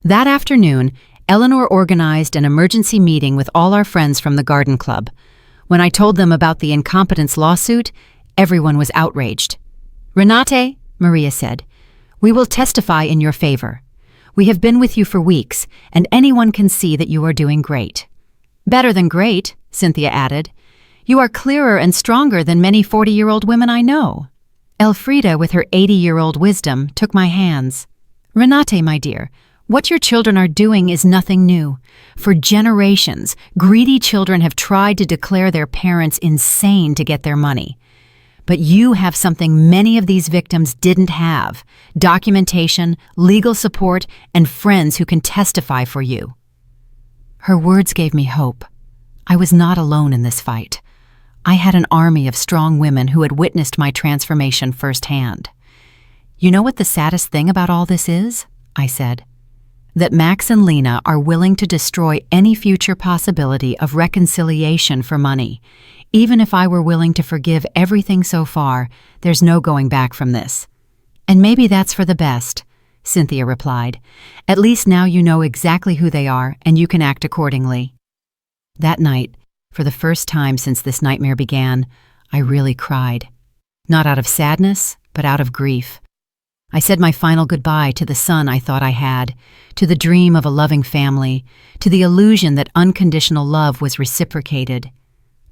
That afternoon, Eleanor organized an emergency meeting with all our friends from the garden club. When I told them about the incompetence lawsuit, everyone was outraged. "Renate," Maria said, "we will testify in your favor. We have been with you for weeks, and anyone can see that you are doing great." "Better than great," Cynthia added. You are clearer and stronger than many 40-year-old women I know." Elfrida, with her 80-year-old wisdom, took my hands. "Renate, my dear, what your children are doing is nothing new. For generations, greedy children have tried to declare their parents insane to get their money. But you have something many of these victims didn't have: documentation, legal support, and friends who can testify for you." Her words gave me hope. I was not alone in this fight. I had an army of strong women who had witnessed my transformation firsthand. "You know what the saddest thing about all this is?" I said. "That Max and Lena are willing to destroy any future possibility of reconciliation for money. Even if I were willing to forgive everything so far, there's no going back from this." "And maybe that's for the best," Cynthia replied. "At least now you know exactly who they are and you can act accordingly." That night, for the first time since this nightmare began, I really cried. Not out of sadness, but out of grief. I said my final goodbye to the son I thought I had, to the dream of a loving family, to the illusion that unconditional love was reciprocated.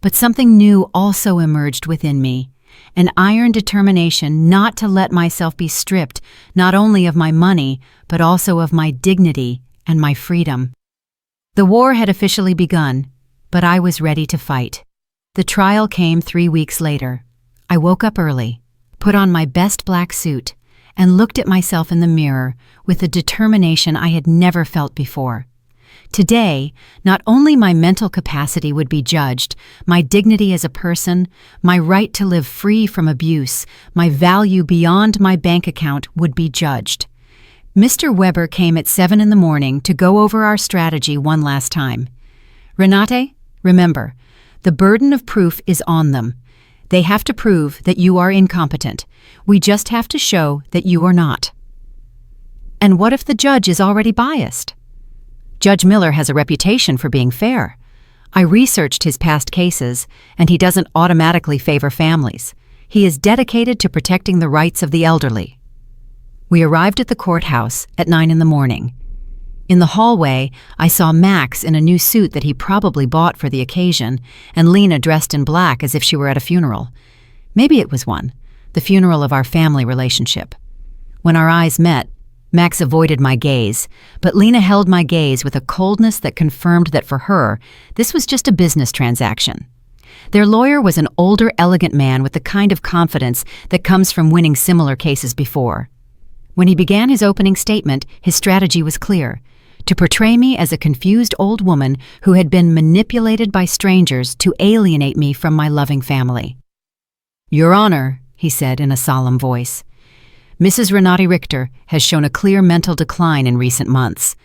But something new also emerged within me, an iron determination not to let myself be stripped not only of my money, but also of my dignity and my freedom. The war had officially begun, but I was ready to fight. The trial came 3 weeks later. I woke up early, put on my best black suit, and looked at myself in the mirror with a determination I had never felt before. Today, not only my mental capacity would be judged, my dignity as a person, my right to live free from abuse, my value beyond my bank account would be judged. Mr. Weber came at 7 in the morning to go over our strategy one last time. "Renate, remember, the burden of proof is on them. They have to prove that you are incompetent. We just have to show that you are not." "And what if the judge is already biased?" "Judge Miller has a reputation for being fair. I researched his past cases, and he doesn't automatically favor families. He is dedicated to protecting the rights of the elderly." We arrived at the courthouse at 9 in the morning. In the hallway, I saw Max in a new suit that he probably bought for the occasion, and Lena dressed in black as if she were at a funeral. Maybe it was one, the funeral of our family relationship. When our eyes met, Max avoided my gaze, but Lena held my gaze with a coldness that confirmed that for her, this was just a business transaction. Their lawyer was an older, elegant man with the kind of confidence that comes from winning similar cases before. When he began his opening statement, his strategy was clear: to portray me as a confused old woman who had been manipulated by strangers to alienate me from my loving family. "Your Honor," he said in a solemn voice, "Mrs. Renate Richter has shown a clear mental decline in recent months.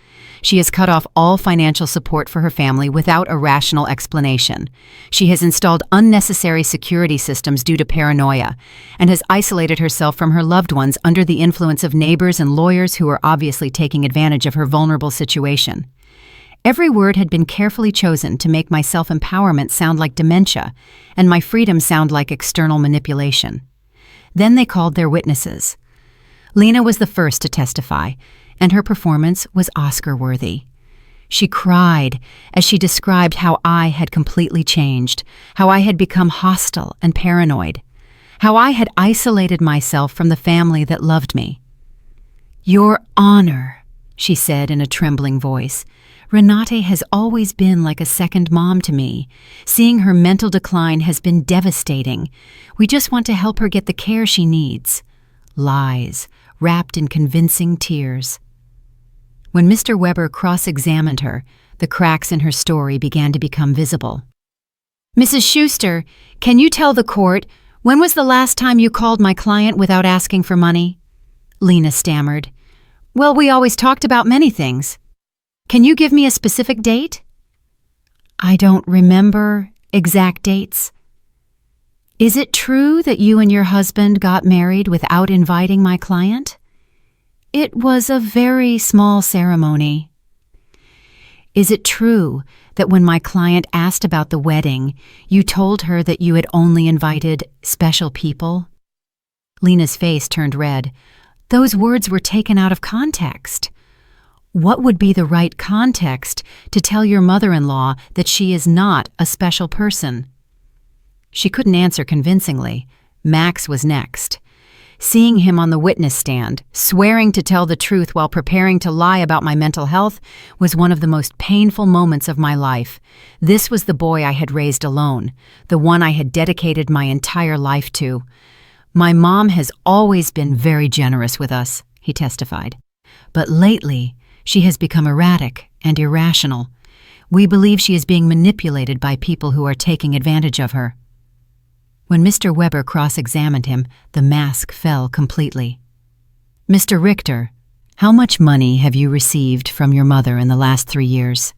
She has cut off all financial support for her family without a rational explanation. She has installed unnecessary security systems due to paranoia, and has isolated herself from her loved ones under the influence of neighbors and lawyers who are obviously taking advantage of her vulnerable situation." Every word had been carefully chosen to make my self-empowerment sound like dementia, and my freedom sound like external manipulation. Then they called their witnesses. Lena was the first to testify, and her performance was Oscar-worthy. She cried as she described how I had completely changed, how I had become hostile and paranoid, how I had isolated myself from the family that loved me. "Your Honor," she said in a trembling voice, "Renate has always been like a second mom to me. Seeing her mental decline has been devastating. We just want to help her get the care she needs." Lies, wrapped in convincing tears. When Mr. Weber cross-examined her, the cracks in her story began to become visible. "Mrs. Schuster, can you tell the court, when was the last time you called my client without asking for money?" Lena stammered. "Well, we always talked about many things. Can you give me a specific date?" "I don't remember exact dates." "Is it true that you and your husband got married without inviting my client?" "It was a very small ceremony." "Is it true that when my client asked about the wedding, you told her that you had only invited special people?" Lena's face turned red. Those words were taken out of context. What would be the right context to tell your mother-in-law that she is not a special person? She couldn't answer convincingly. Max was next. Seeing him on the witness stand, swearing to tell the truth while preparing to lie about my mental health, was one of the most painful moments of my life. This was the boy I had raised alone, the one I had dedicated my entire life to. My mom has always been very generous with us, he testified. But lately, she has become erratic and irrational. We believe she is being manipulated by people who are taking advantage of her. When Mr. Weber cross-examined him, the mask fell completely. Mr. Richter, how much money have you received from your mother in the last 3 years?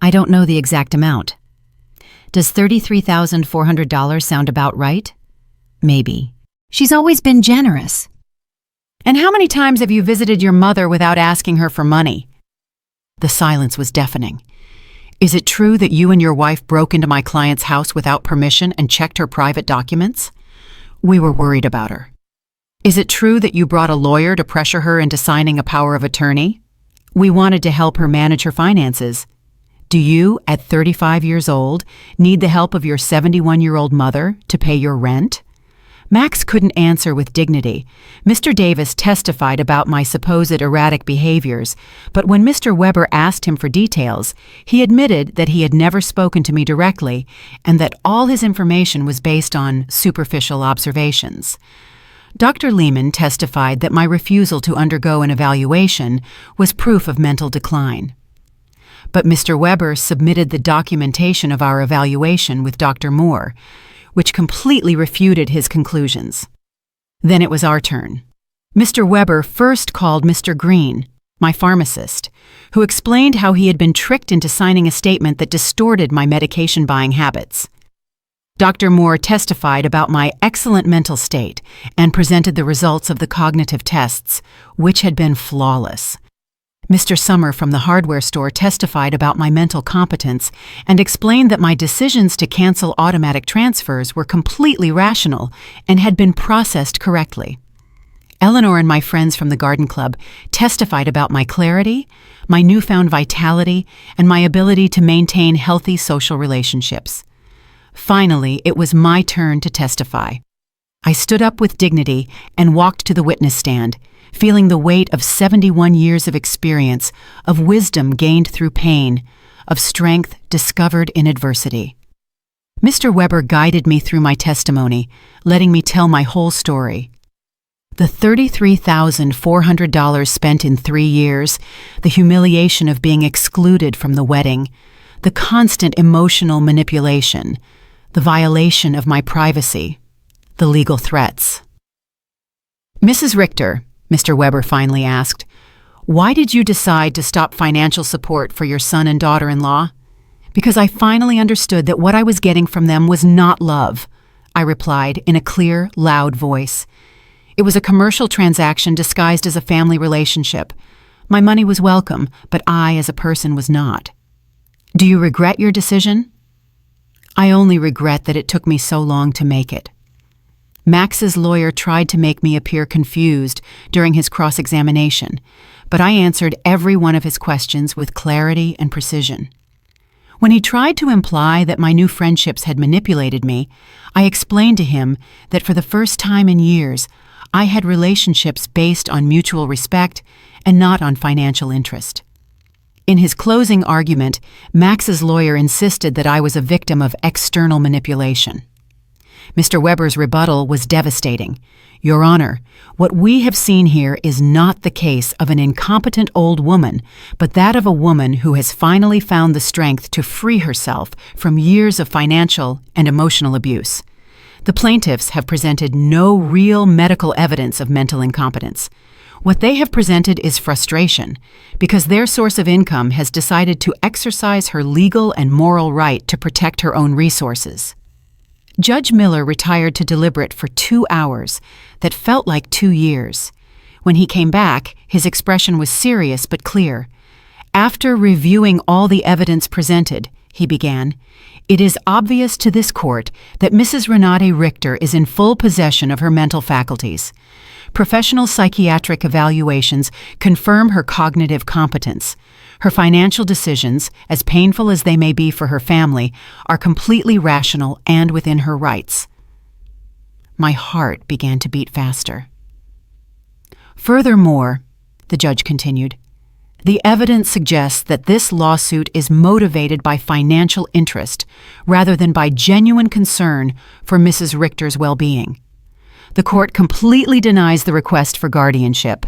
I don't know the exact amount. Does $33,400 sound about right? Maybe. She's always been generous. And how many times have you visited your mother without asking her for money? The silence was deafening. Is it true that you and your wife broke into my client's house without permission and checked her private documents? We were worried about her. Is it true that you brought a lawyer to pressure her into signing a power of attorney? We wanted to help her manage her finances. Do you, at 35 years old, need the help of your 71-year-old mother to pay your rent? Max couldn't answer with dignity. Mr. Davis testified about my supposed erratic behaviors, but when Mr. Weber asked him for details, he admitted that he had never spoken to me directly and that all his information was based on superficial observations. Dr. Lehman testified that my refusal to undergo an evaluation was proof of mental decline. But Mr. Weber submitted the documentation of our evaluation with Dr. Moore, which completely refuted his conclusions. Then it was our turn. Mr. Weber first called Mr. Green, my pharmacist, who explained how he had been tricked into signing a statement that distorted my medication buying habits. Dr. Moore testified about my excellent mental state and presented the results of the cognitive tests, which had been flawless. Mr. Summer from the hardware store testified about my mental competence and explained that my decisions to cancel automatic transfers were completely rational and had been processed correctly. Eleanor and my friends from the garden club testified about my clarity, my newfound vitality, and my ability to maintain healthy social relationships. Finally, it was my turn to testify. I stood up with dignity and walked to the witness stand, feeling the weight of 71 years of experience, of wisdom gained through pain, of strength discovered in adversity. Mr. Weber guided me through my testimony, letting me tell my whole story. The $33,400 spent in 3 years, the humiliation of being excluded from the wedding, the constant emotional manipulation, the violation of my privacy, the legal threats. Mrs. Richter, Mr. Weber finally asked, why did you decide to stop financial support for your son and daughter-in-law? Because I finally understood that what I was getting from them was not love, I replied in a clear, loud voice. It was a commercial transaction disguised as a family relationship. My money was welcome, but I, as a person, was not. Do you regret your decision? I only regret that it took me so long to make it. Max's lawyer tried to make me appear confused during his cross-examination, but I answered every one of his questions with clarity and precision. When he tried to imply that my new friendships had manipulated me, I explained to him that for the first time in years, I had relationships based on mutual respect and not on financial interest. In his closing argument, Max's lawyer insisted that I was a victim of external manipulation. Mr. Weber's rebuttal was devastating. Your Honor, what we have seen here is not the case of an incompetent old woman, but that of a woman who has finally found the strength to free herself from years of financial and emotional abuse. The plaintiffs have presented no real medical evidence of mental incompetence. What they have presented is frustration, because their source of income has decided to exercise her legal and moral right to protect her own resources. Judge Miller retired to deliberate for 2 hours that felt like 2 years. When he came back, his expression was serious but clear. After reviewing all the evidence presented, he began, "It is obvious to this court that Mrs. Renate Richter is in full possession of her mental faculties. Professional psychiatric evaluations confirm her cognitive competence. Her financial decisions, as painful as they may be for her family, are completely rational and within her rights. My heart began to beat faster. Furthermore, the judge continued, the evidence suggests that this lawsuit is motivated by financial interest rather than by genuine concern for Mrs. Richter's well-being. The court completely denies the request for guardianship.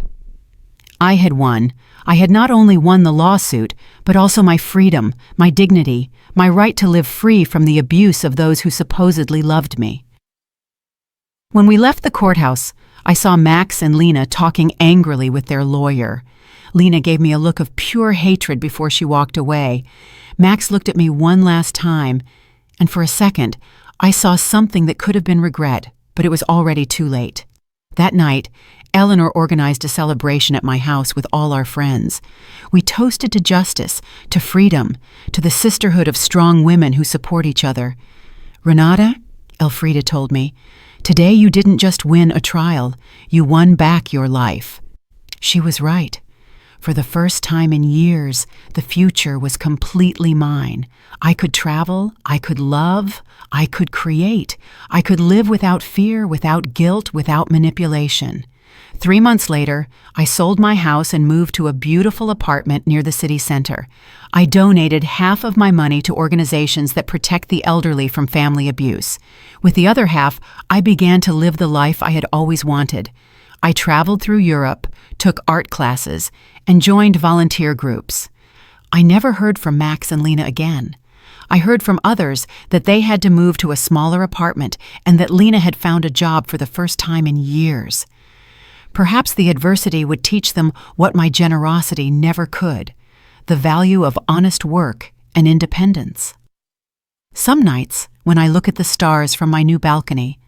I had won. I had not only won the lawsuit, but also my freedom, my dignity, my right to live free from the abuse of those who supposedly loved me. When we left the courthouse, I saw Max and Lena talking angrily with their lawyer. Lena gave me a look of pure hatred before she walked away. Max looked at me one last time, and for a second, I saw something that could have been regret, but it was already too late. That night, Eleanor organized a celebration at my house with all our friends. We toasted to justice, to freedom, to the sisterhood of strong women who support each other. Renata, Elfrida told me, today you didn't just win a trial, you won back your life. She was right. For the first time in years, the future was completely mine. I could travel, I could love, I could create. I could live without fear, without guilt, without manipulation. 3 months later, I sold my house and moved to a beautiful apartment near the city center. I donated half of my money to organizations that protect the elderly from family abuse. With the other half, I began to live the life I had always wanted. I traveled through Europe, took art classes, and joined volunteer groups. I never heard from Max and Lena again. I heard from others that they had to move to a smaller apartment and that Lena had found a job for the first time in years. Perhaps the adversity would teach them what my generosity never could, the value of honest work and independence. Some nights, when I look at the stars from my new balcony,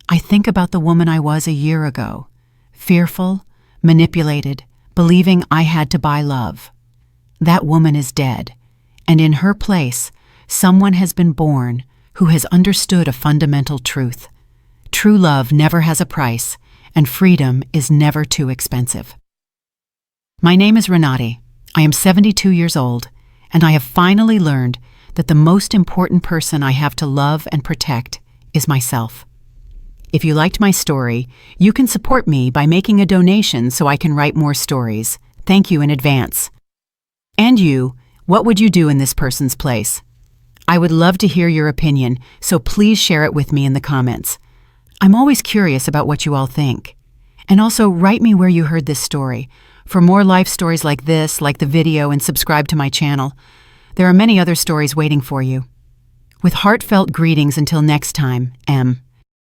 I think about the woman I was a year ago, fearful, manipulated, believing I had to buy love. That woman is dead, and in her place, someone has been born who has understood a fundamental truth. True love never has a price, and freedom is never too expensive. My name is Renate. I am 72 years old, and I have finally learned that the most important person I have to love and protect is myself. If you liked my story, you can support me by making a donation so I can write more stories. Thank you in advance. And you, what would you do in this person's place? I would love to hear your opinion, so please share it with me in the comments. I'm always curious about what you all think. And also write me where you heard this story. For more life stories like this, like the video, and subscribe to my channel. There are many other stories waiting for you. With heartfelt greetings until next time, M.